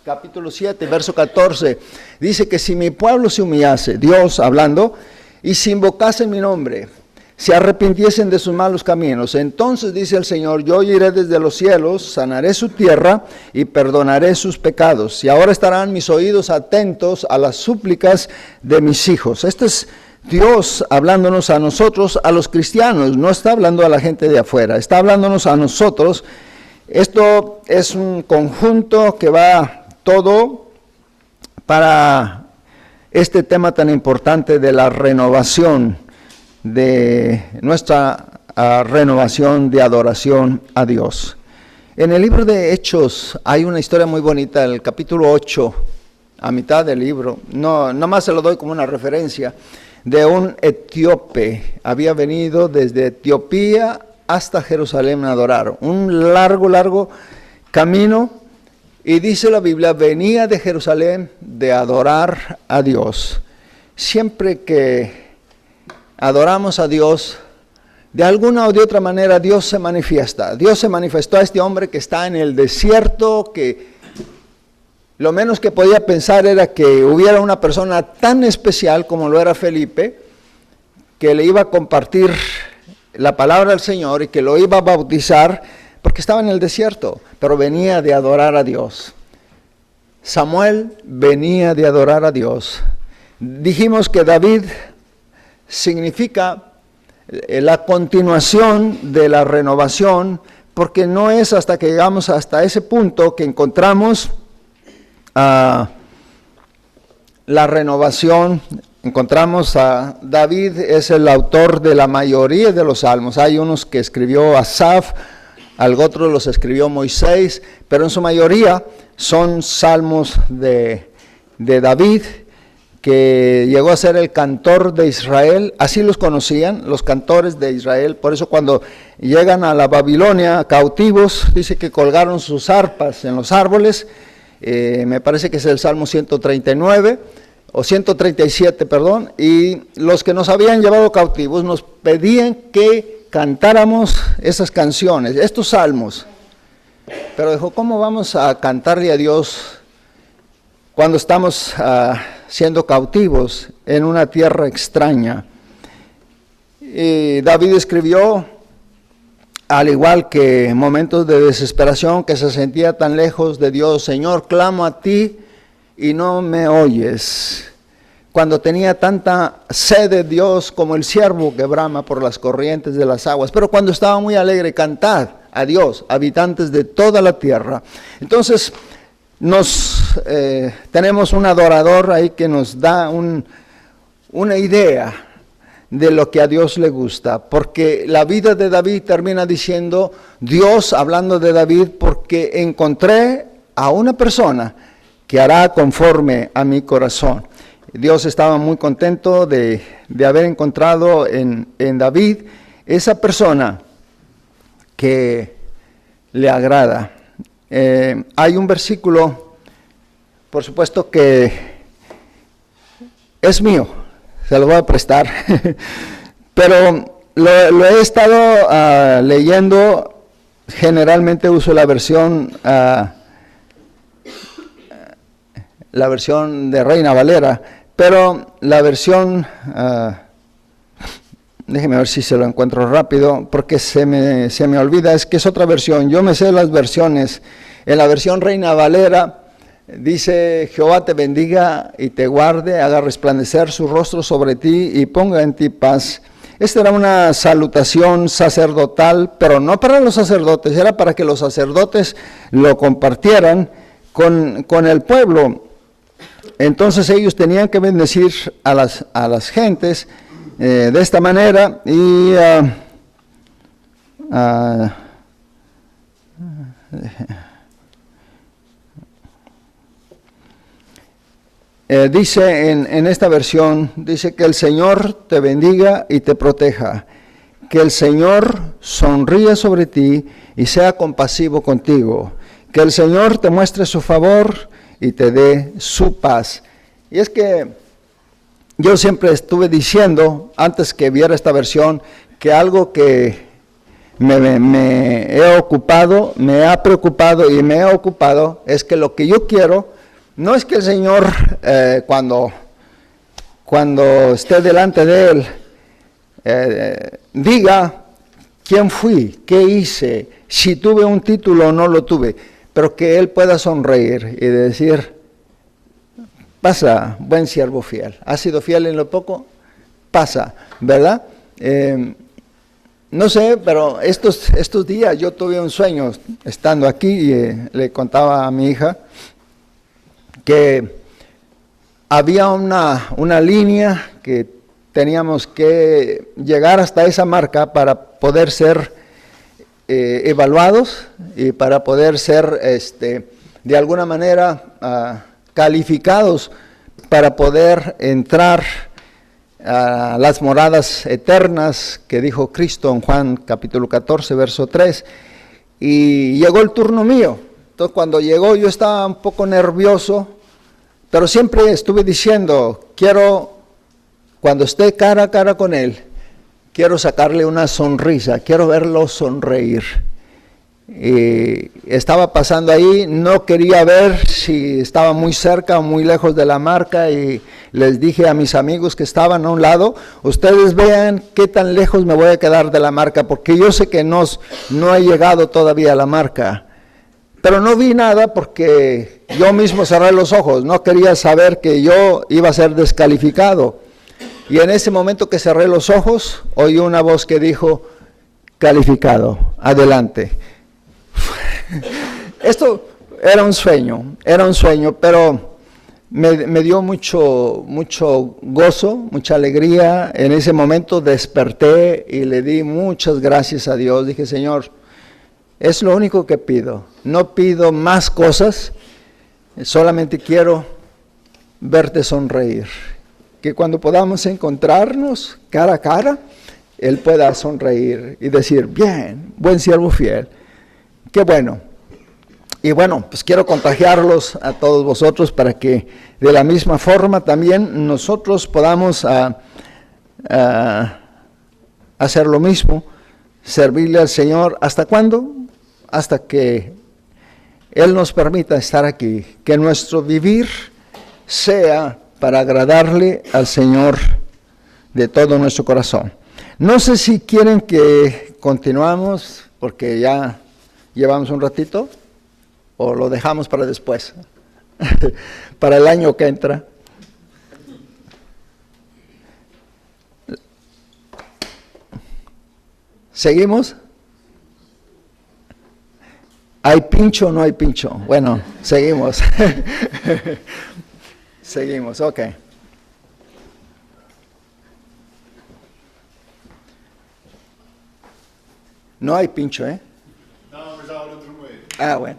capítulo 7, verso 14, dice que si mi pueblo se humillase, Dios hablando, y si invocasen mi nombre, se arrepintiesen de sus malos caminos, entonces dice el Señor, yo iré desde los cielos, sanaré su tierra y perdonaré sus pecados. Y ahora estarán mis oídos atentos a las súplicas de mis hijos. Este es Dios hablándonos a nosotros, a los cristianos, no está hablando a la gente de afuera, está hablándonos a nosotros. Esto es un conjunto que va todo para este tema tan importante de la renovación, de nuestra renovación de adoración a Dios. En el libro de Hechos hay una historia muy bonita, el capítulo 8, a mitad del libro, nomás se lo doy como una referencia, de un etíope, había venido desde Etiopía hasta Jerusalén a adorar, un largo camino, y dice la Biblia, venía de Jerusalén de adorar a Dios. Siempre que adoramos a Dios, de alguna o de otra manera Dios se manifiesta. Dios se manifestó a este hombre que está en el desierto, que lo menos que podía pensar era que hubiera una persona tan especial como lo era Felipe, que le iba a compartir la palabra del Señor y que lo iba a bautizar, porque estaba en el desierto, pero venía de adorar a Dios. Samuel venía de adorar a Dios. Dijimos que David significa la continuación de la renovación, porque no es hasta que llegamos hasta ese punto que encontramos la renovación. Encontramos a David, es el autor de la mayoría de los salmos. Hay unos que escribió Asaf, algo otros los escribió Moisés, pero en su mayoría son salmos de David, que llegó a ser el cantor de Israel. Así los conocían, los cantores de Israel. Por eso cuando llegan a la Babilonia cautivos, dice que colgaron sus arpas en los árboles. Me parece que es el Salmo 139, o 137, perdón. Y los que nos habían llevado cautivos nos pedían que cantáramos esas canciones, estos salmos. Pero dijo, ¿cómo vamos a cantarle a Dios cuando estamos siendo cautivos en una tierra extraña. Y David escribió, al igual que momentos de desesperación, que se sentía tan lejos de Dios: Señor, clamo a ti y no me oyes. Cuando tenía tanta sed de Dios como el ciervo que brama por las corrientes de las aguas. Pero cuando estaba muy alegre, cantad a Dios, habitantes de toda la tierra. Entonces, tenemos un adorador ahí que nos da una idea de lo que a Dios le gusta, porque la vida de David termina diciendo, Dios hablando de David, porque encontré a una persona que hará conforme a mi corazón. Dios estaba muy contento de haber encontrado en David esa persona que le agrada. Hay un versículo, por supuesto que es mío, se lo voy a prestar, pero lo he estado leyendo. Generalmente uso la versión de Reina Valera, pero la versión, déjeme ver si se lo encuentro rápido, porque se me olvida, es que es otra versión. Yo me sé las versiones. En la versión Reina Valera dice: Jehová te bendiga y te guarde, haga resplandecer su rostro sobre ti y ponga en ti paz. Esta era una salutación sacerdotal, pero no para los sacerdotes, era para que los sacerdotes lo compartieran con el pueblo. Entonces ellos tenían que bendecir a las gentes de esta manera, y dice en esta versión, dice: que el Señor te bendiga y te proteja, que el Señor sonríe sobre ti y sea compasivo contigo, que el Señor te muestre su favor y te dé su paz. Y es que yo siempre estuve diciendo, antes que viera esta versión, que algo que me he ocupado, me ha preocupado y me he ocupado, es que lo que yo quiero no es que el Señor, cuando esté delante de Él, diga quién fui, qué hice, si tuve un título o no lo tuve, pero que Él pueda sonreír y decir: pasa, buen siervo fiel, has sido fiel en lo poco, pasa, ¿verdad? No sé, pero estos días yo tuve un sueño estando aquí, y le contaba a mi hija que había una línea que teníamos que llegar hasta esa marca para poder ser evaluados y para poder ser de alguna manera calificados para poder entrar a las moradas eternas que dijo Cristo en Juan capítulo 14, verso 3, y llegó el turno mío. Entonces, cuando llegó, yo estaba un poco nervioso, pero siempre estuve diciendo: cuando esté cara a cara con Él, quiero sacarle una sonrisa, quiero verlo sonreír. Y estaba pasando ahí, no quería ver si estaba muy cerca o muy lejos de la marca, y les dije a mis amigos que estaban a un lado: ustedes vean qué tan lejos me voy a quedar de la marca, porque yo sé que no he llegado todavía a la marca. Pero no vi nada porque yo mismo cerré los ojos, no quería saber que yo iba a ser descalificado. Y en ese momento que cerré los ojos, oí una voz que dijo: calificado, adelante. Esto era un sueño, pero me dio mucho gozo, mucha alegría. En ese momento desperté y le di muchas gracias a Dios. Dije: Señor, es lo único que pido, no pido más cosas, solamente quiero verte sonreír. Que cuando podamos encontrarnos cara a cara, Él pueda sonreír y decir: bien, buen siervo fiel. Qué bueno. Y bueno, pues quiero contagiarlos a todos vosotros para que de la misma forma también nosotros podamos hacer lo mismo, servirle al Señor. ¿Hasta cuándo? Hasta que Él nos permita estar aquí, que nuestro vivir sea para agradarle al Señor de todo nuestro corazón. No sé si quieren que continuamos, porque ya llevamos un ratito, o lo dejamos para después, para el año que entra. ¿Seguimos? ¿Hay pincho o no hay pincho? Bueno, seguimos. Seguimos, ok. No hay pincho, ¿eh? Ah, bueno.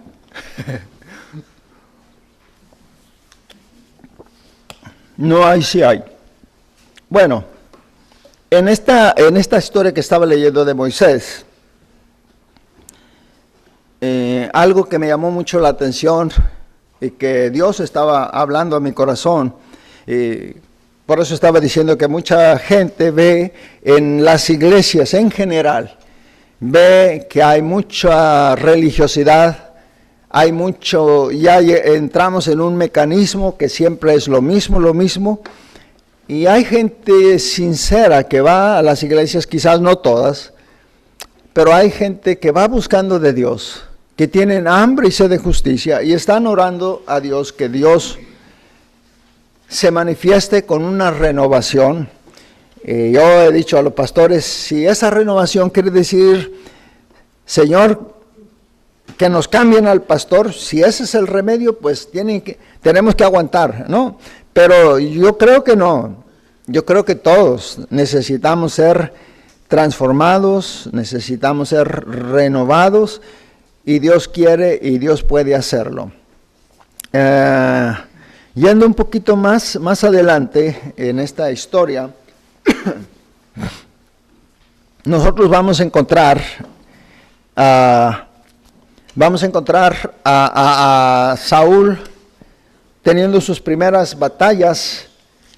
No hay, sí hay. Bueno, en esta historia que estaba leyendo de Moisés, algo que me llamó mucho la atención y que Dios estaba hablando a mi corazón, por eso estaba diciendo que mucha gente ve en las iglesias en general, ve que hay mucha religiosidad, hay mucho, ya entramos en un mecanismo que siempre es lo mismo, y hay gente sincera que va a las iglesias, quizás no todas, pero hay gente que va buscando de Dios, que tienen hambre y sed de justicia, y están orando a Dios, que Dios se manifieste con una renovación. Yo he dicho a los pastores, si esa renovación quiere decir, Señor, que nos cambien al pastor, si ese es el remedio, pues tenemos que aguantar, ¿no? Pero yo creo que no, yo creo que todos necesitamos ser transformados, necesitamos ser renovados, y Dios quiere y Dios puede hacerlo. Yendo un poquito más adelante en esta historia, nosotros vamos a encontrar a Saúl teniendo sus primeras batallas.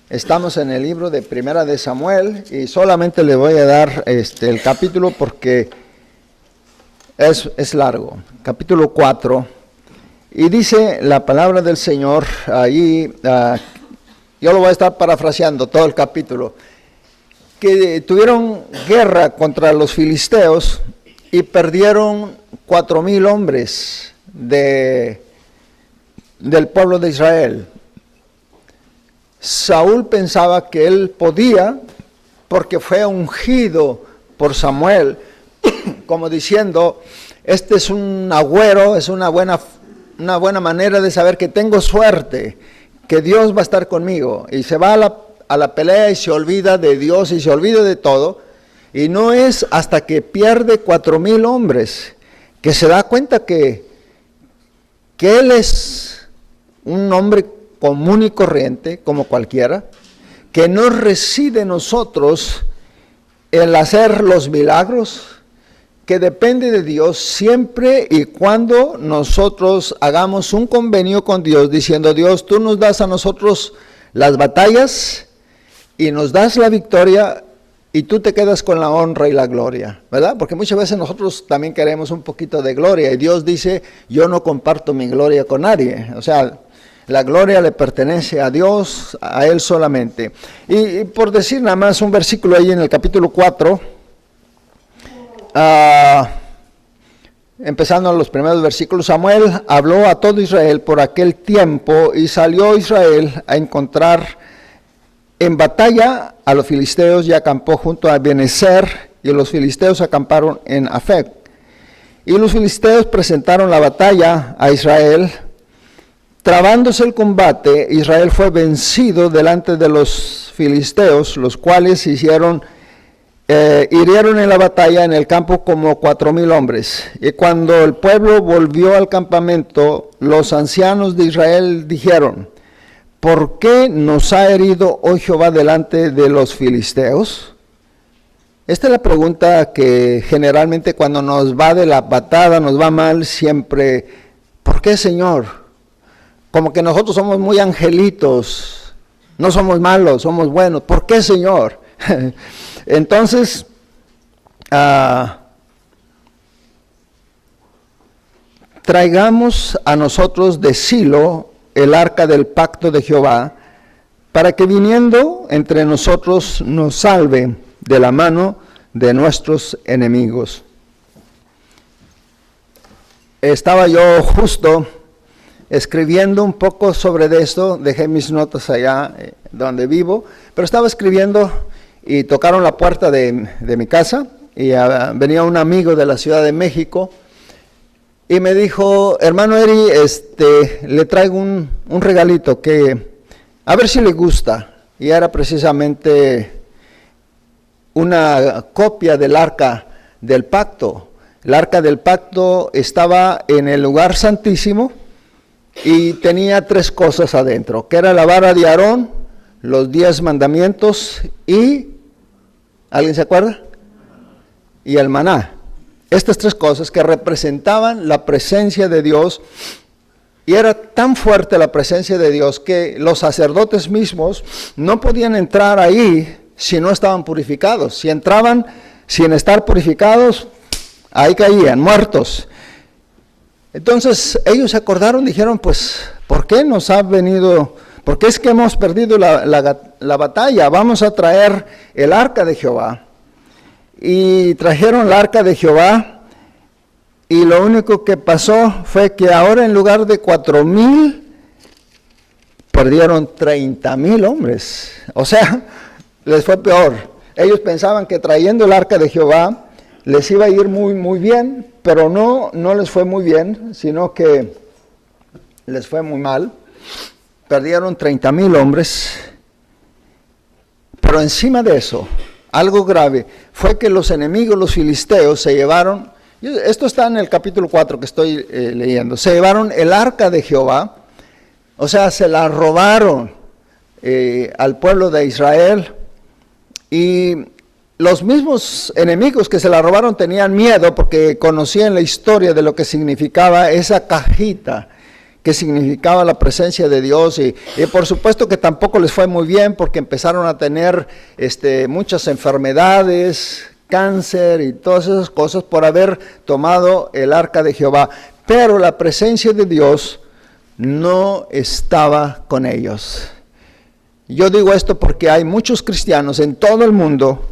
Estamos en el libro de Primera de Samuel y solamente le voy a dar el capítulo porque es largo, capítulo 4, y dice la palabra del Señor ahí, yo lo voy a estar parafraseando todo el capítulo, que tuvieron guerra contra los filisteos y perdieron 4,000 hombres del pueblo de Israel. Saúl pensaba que él podía, porque fue ungido por Samuel, como diciendo, este es un agüero, es una buena manera de saber que tengo suerte, que Dios va a estar conmigo. Y se va a la pelea y se olvida de Dios y se olvida de todo. Y no es hasta que pierde 4,000 hombres que se da cuenta que él es un hombre común y corriente, como cualquiera, que no reside en nosotros el hacer los milagros, que depende de Dios siempre y cuando nosotros hagamos un convenio con Dios, diciendo, Dios, tú nos das a nosotros las batallas y nos das la victoria y tú te quedas con la honra y la gloria, ¿verdad? Porque muchas veces nosotros también queremos un poquito de gloria y Dios dice, yo no comparto mi gloria con nadie, o sea, la gloria le pertenece a Dios, a Él solamente. Y por decir nada más un versículo ahí en el capítulo 4, empezando en los primeros versículos, Samuel habló a todo Israel por aquel tiempo y salió Israel a encontrar en batalla a los filisteos y acampó junto a Ebenezer, y los filisteos acamparon en Afec. Y los filisteos presentaron la batalla a Israel. Trabándose el combate, Israel fue vencido delante de los filisteos, los cuales hirieron en la batalla en el campo como 4,000 hombres. Y cuando el pueblo volvió al campamento, los ancianos de Israel dijeron, ¿por qué nos ha herido hoy Jehová delante de los filisteos? Esta es la pregunta que generalmente cuando nos va de la patada, nos va mal siempre, ¿por qué, Señor? Como que nosotros somos muy angelitos, no somos malos, somos buenos. ¿Por qué, Señor? Entonces, traigamos a nosotros de Silo el arca del pacto de Jehová, para que viniendo entre nosotros nos salve de la mano de nuestros enemigos. Estaba yo justo escribiendo un poco sobre esto, dejé mis notas allá donde vivo, pero estaba escribiendo y tocaron la puerta de mi casa y venía un amigo de la Ciudad de México y me dijo, hermano Eri, le traigo un regalito que a ver si le gusta. Y era precisamente una copia del arca del pacto. El arca del pacto estaba en el lugar santísimo y tenía 3 cosas adentro, que era la vara de Aarón, los 10 mandamientos y, ¿alguien se acuerda? Y el maná. Estas 3 cosas que representaban la presencia de Dios. Y era tan fuerte la presencia de Dios que los sacerdotes mismos no podían entrar ahí si no estaban purificados. Si entraban sin estar purificados, ahí caían, muertos. Entonces ellos se acordaron, dijeron, pues, ¿por qué nos ha venido, por qué es que hemos perdido la batalla? Vamos a traer el arca de Jehová. Y trajeron el arca de Jehová. Y lo único que pasó fue que ahora en lugar de 4,000, perdieron 30,000 hombres. O sea, les fue peor. Ellos pensaban que trayendo el arca de Jehová les iba a ir muy, muy bien, pero no les fue muy bien, sino que les fue muy mal. Perdieron 30,000 hombres. Pero encima de eso, algo grave, fue que los enemigos, los filisteos, se llevaron. Esto está en el capítulo 4 que estoy leyendo. Se llevaron el arca de Jehová, o sea, se la robaron al pueblo de Israel. Y los mismos enemigos que se la robaron tenían miedo porque conocían la historia de lo que significaba esa cajita, que significaba la presencia de Dios. Y por supuesto que tampoco les fue muy bien porque empezaron a tener muchas enfermedades, cáncer y todas esas cosas por haber tomado el arca de Jehová. Pero la presencia de Dios no estaba con ellos. Yo digo esto porque hay muchos cristianos en todo el mundo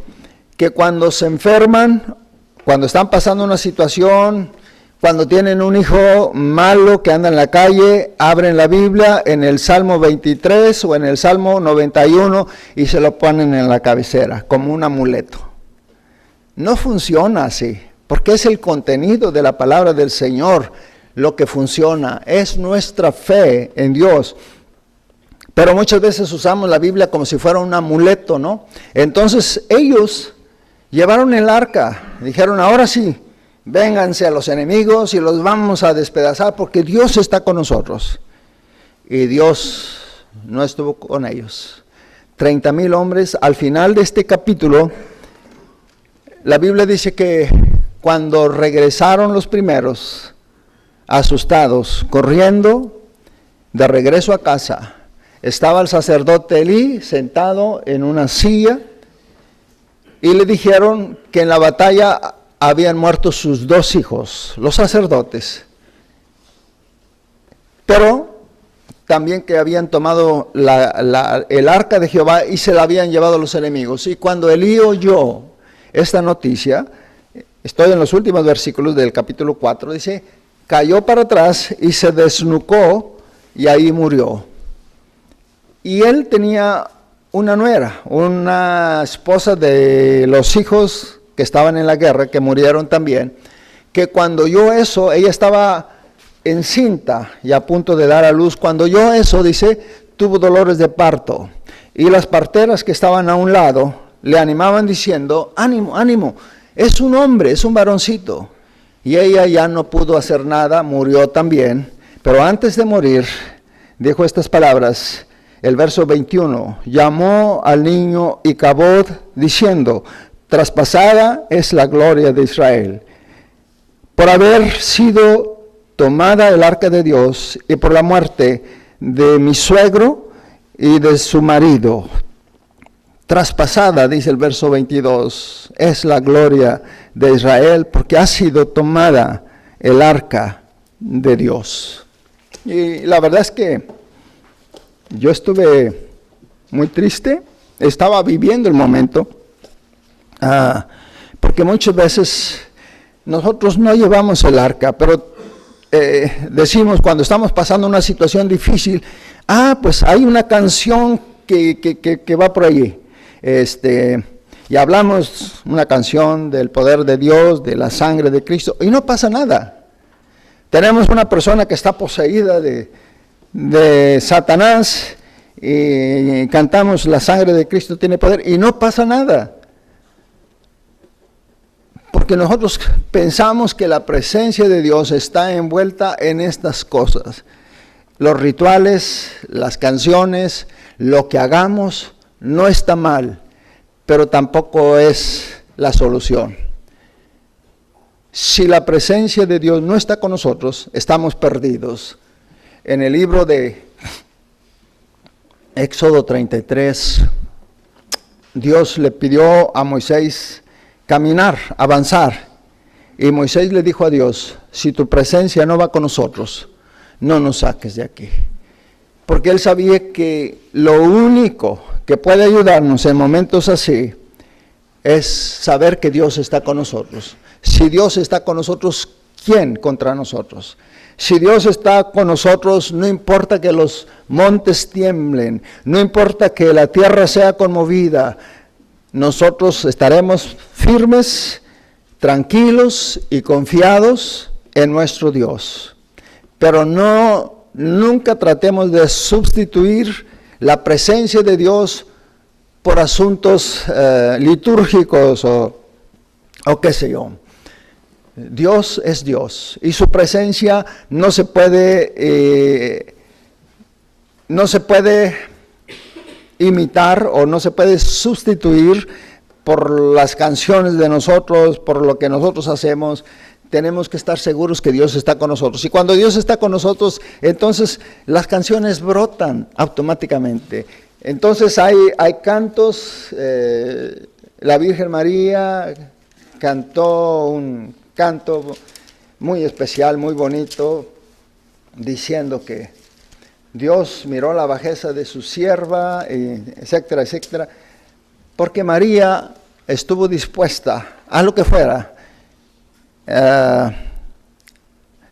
que cuando se enferman, cuando están pasando una situación, cuando tienen un hijo malo que anda en la calle, abren la Biblia en el Salmo 23 o en el Salmo 91 y se lo ponen en la cabecera como un amuleto. No funciona así, porque es el contenido de la palabra del Señor lo que funciona, es nuestra fe en Dios. Pero muchas veces usamos la Biblia como si fuera un amuleto, ¿no? Entonces ellos llevaron el arca, dijeron, ahora sí, vénganse a los enemigos y los vamos a despedazar porque Dios está con nosotros. Y Dios no estuvo con ellos. 30,000 hombres. Al final de este capítulo, la Biblia dice que cuando regresaron los primeros, asustados, corriendo de regreso a casa, estaba el sacerdote Elí sentado en una silla y le dijeron que en la batalla habían muerto sus 2 hijos, los sacerdotes, pero también que habían tomado el arca de Jehová y se la habían llevado a los enemigos. Y cuando Elí oyó esta noticia, estoy en los últimos versículos del capítulo 4, dice, cayó para atrás y se desnucó y ahí murió. Y él tenía una nuera, una esposa de los hijos que estaban en la guerra, que murieron también, que cuando oyó eso, ella estaba encinta y a punto de dar a luz. Cuando oyó eso, dice, tuvo dolores de parto. Y las parteras que estaban a un lado le animaban diciendo, ánimo, ánimo, es un hombre, es un varoncito. Y ella ya no pudo hacer nada, murió también. Pero antes de morir, dijo estas palabras, el verso 21, llamó al niño Icabod diciendo, traspasada es la gloria de Israel, por haber sido tomada el arca de Dios y por la muerte de mi suegro y de su marido. Traspasada, dice el verso 22, es la gloria de Israel porque ha sido tomada el arca de Dios. Y la verdad es que yo estuve muy triste, estaba viviendo el momento, porque muchas veces nosotros no llevamos el arca, pero decimos cuando estamos pasando una situación difícil, pues hay una canción que va por allí, y hablamos una canción del poder de Dios, de la sangre de Cristo, y no pasa nada. Tenemos una persona que está poseída de Satanás, y cantamos la sangre de Cristo tiene poder, y no pasa nada. Porque nosotros pensamos que la presencia de Dios está envuelta en estas cosas. Los rituales, las canciones, lo que hagamos no está mal, pero tampoco es la solución. Si la presencia de Dios no está con nosotros, estamos perdidos. En el libro de Éxodo 33, Dios le pidió a Moisés caminar, avanzar. Y Moisés le dijo a Dios, si tu presencia no va con nosotros, no nos saques de aquí. Porque él sabía que lo único que puede ayudarnos en momentos así es saber que Dios está con nosotros. Si Dios está con nosotros, ¿quién contra nosotros? Si Dios está con nosotros, no importa que los montes tiemblen, no importa que la tierra sea conmovida, nosotros estaremos firmes, tranquilos y confiados en nuestro Dios. Pero nunca tratemos de sustituir la presencia de Dios por asuntos litúrgicos o qué sé yo. Dios es Dios y su presencia no se puede imitar o no se puede sustituir por las canciones de nosotros, por lo que nosotros hacemos. Tenemos que estar seguros que Dios está con nosotros. Y cuando Dios está con nosotros, entonces las canciones brotan automáticamente. Entonces hay cantos, la Virgen María cantó un canto muy especial, muy bonito, diciendo que Dios miró la bajeza de su sierva, etcétera, etcétera, porque María estuvo dispuesta a lo que fuera,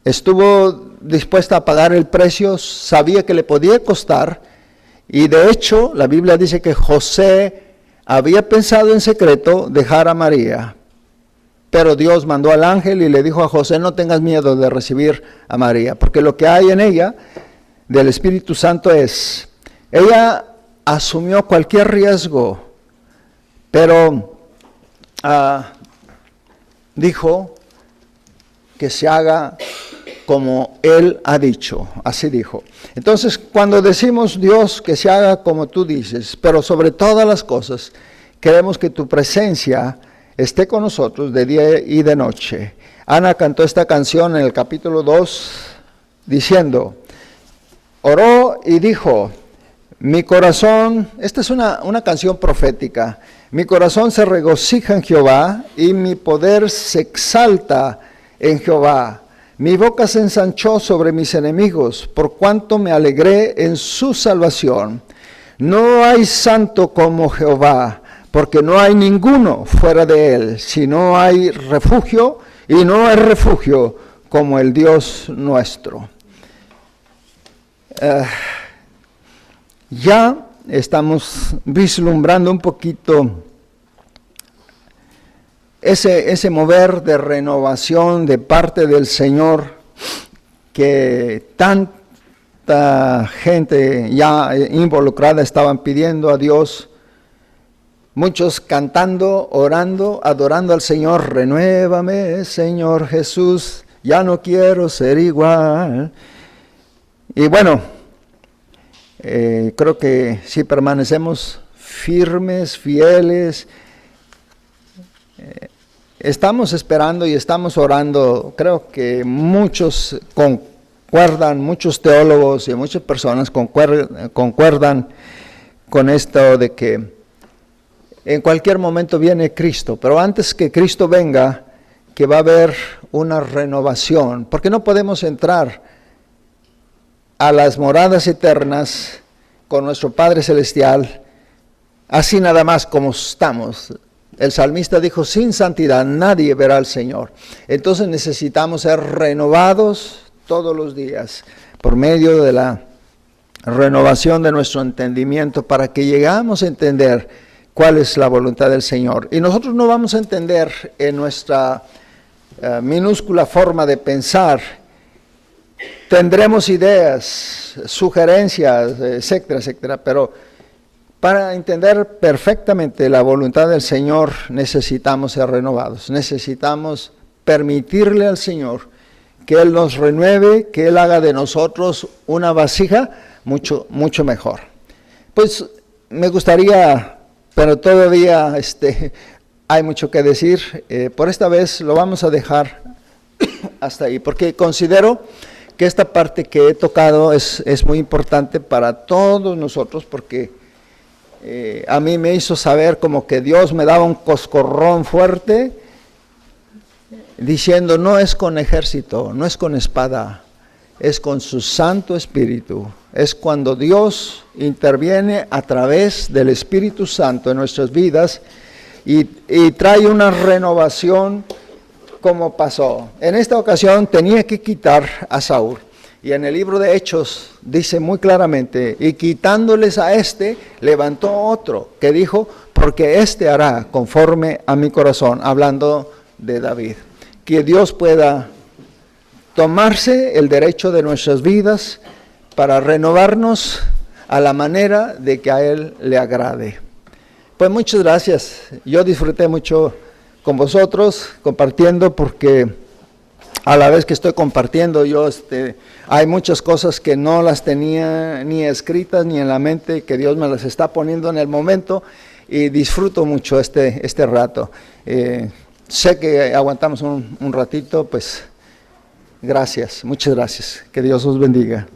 estuvo dispuesta a pagar el precio, sabía que le podía costar, y de hecho la Biblia dice que José había pensado en secreto dejar a María, pero Dios mandó al ángel y le dijo a José, no tengas miedo de recibir a María, porque lo que hay en ella del Espíritu Santo ella asumió cualquier riesgo, pero dijo que se haga como Él ha dicho, así dijo. Entonces, cuando decimos Dios que se haga como tú dices, pero sobre todas las cosas, queremos que tu presencia esté con nosotros de día y de noche. Ana cantó esta canción en el capítulo 2, diciendo, oró y dijo, mi corazón, esta es una canción profética, mi corazón se regocija en Jehová y mi poder se exalta en Jehová. Mi boca se ensanchó sobre mis enemigos, por cuanto me alegré en su salvación. No hay santo como Jehová, porque no hay ninguno fuera de él, sino hay refugio, y no hay refugio como el Dios nuestro. Ya estamos vislumbrando un poquito ese mover de renovación de parte del Señor que tanta gente ya involucrada estaban pidiendo a Dios. Muchos cantando, orando, adorando al Señor. Renuévame, Señor Jesús, ya no quiero ser igual. Y bueno, creo que si permanecemos firmes, fieles, estamos esperando y estamos orando. Creo que muchos concuerdan, muchos teólogos y muchas personas concuerdan con esto de que en cualquier momento viene Cristo, pero antes que Cristo venga, que va a haber una renovación, porque no podemos entrar a las moradas eternas con nuestro Padre Celestial, así nada más como estamos. El salmista dijo, sin santidad nadie verá al Señor. Entonces necesitamos ser renovados todos los días por medio de la renovación de nuestro entendimiento para que llegamos a entender cuál es la voluntad del Señor. Y nosotros no vamos a entender en nuestra minúscula forma de pensar. Tendremos ideas, sugerencias, etcétera, etcétera, pero para entender perfectamente la voluntad del Señor necesitamos ser renovados, necesitamos permitirle al Señor que Él nos renueve, que Él haga de nosotros una vasija mucho mejor. Pues me gustaría, pero todavía hay mucho que decir, por esta vez lo vamos a dejar hasta ahí, porque considero que esta parte que he tocado es muy importante para todos nosotros, porque a mí me hizo saber como que Dios me daba un coscorrón fuerte, diciendo no es con ejército, no es con espada, es con su Santo Espíritu. Es cuando Dios interviene a través del Espíritu Santo en nuestras vidas y trae una renovación como pasó. En esta ocasión tenía que quitar a Saúl. Y en el libro de Hechos dice muy claramente, y quitándoles a levantó otro, que dijo, porque hará conforme a mi corazón, hablando de David. Que Dios pueda tomarse el derecho de nuestras vidas para renovarnos a la manera de que a Él le agrade. Pues muchas gracias, yo disfruté mucho con vosotros, compartiendo, porque a la vez que estoy compartiendo, hay muchas cosas que no las tenía ni escritas ni en la mente, que Dios me las está poniendo en el momento, y disfruto mucho este rato. Sé que aguantamos un ratito, pues gracias, muchas gracias, que Dios os bendiga.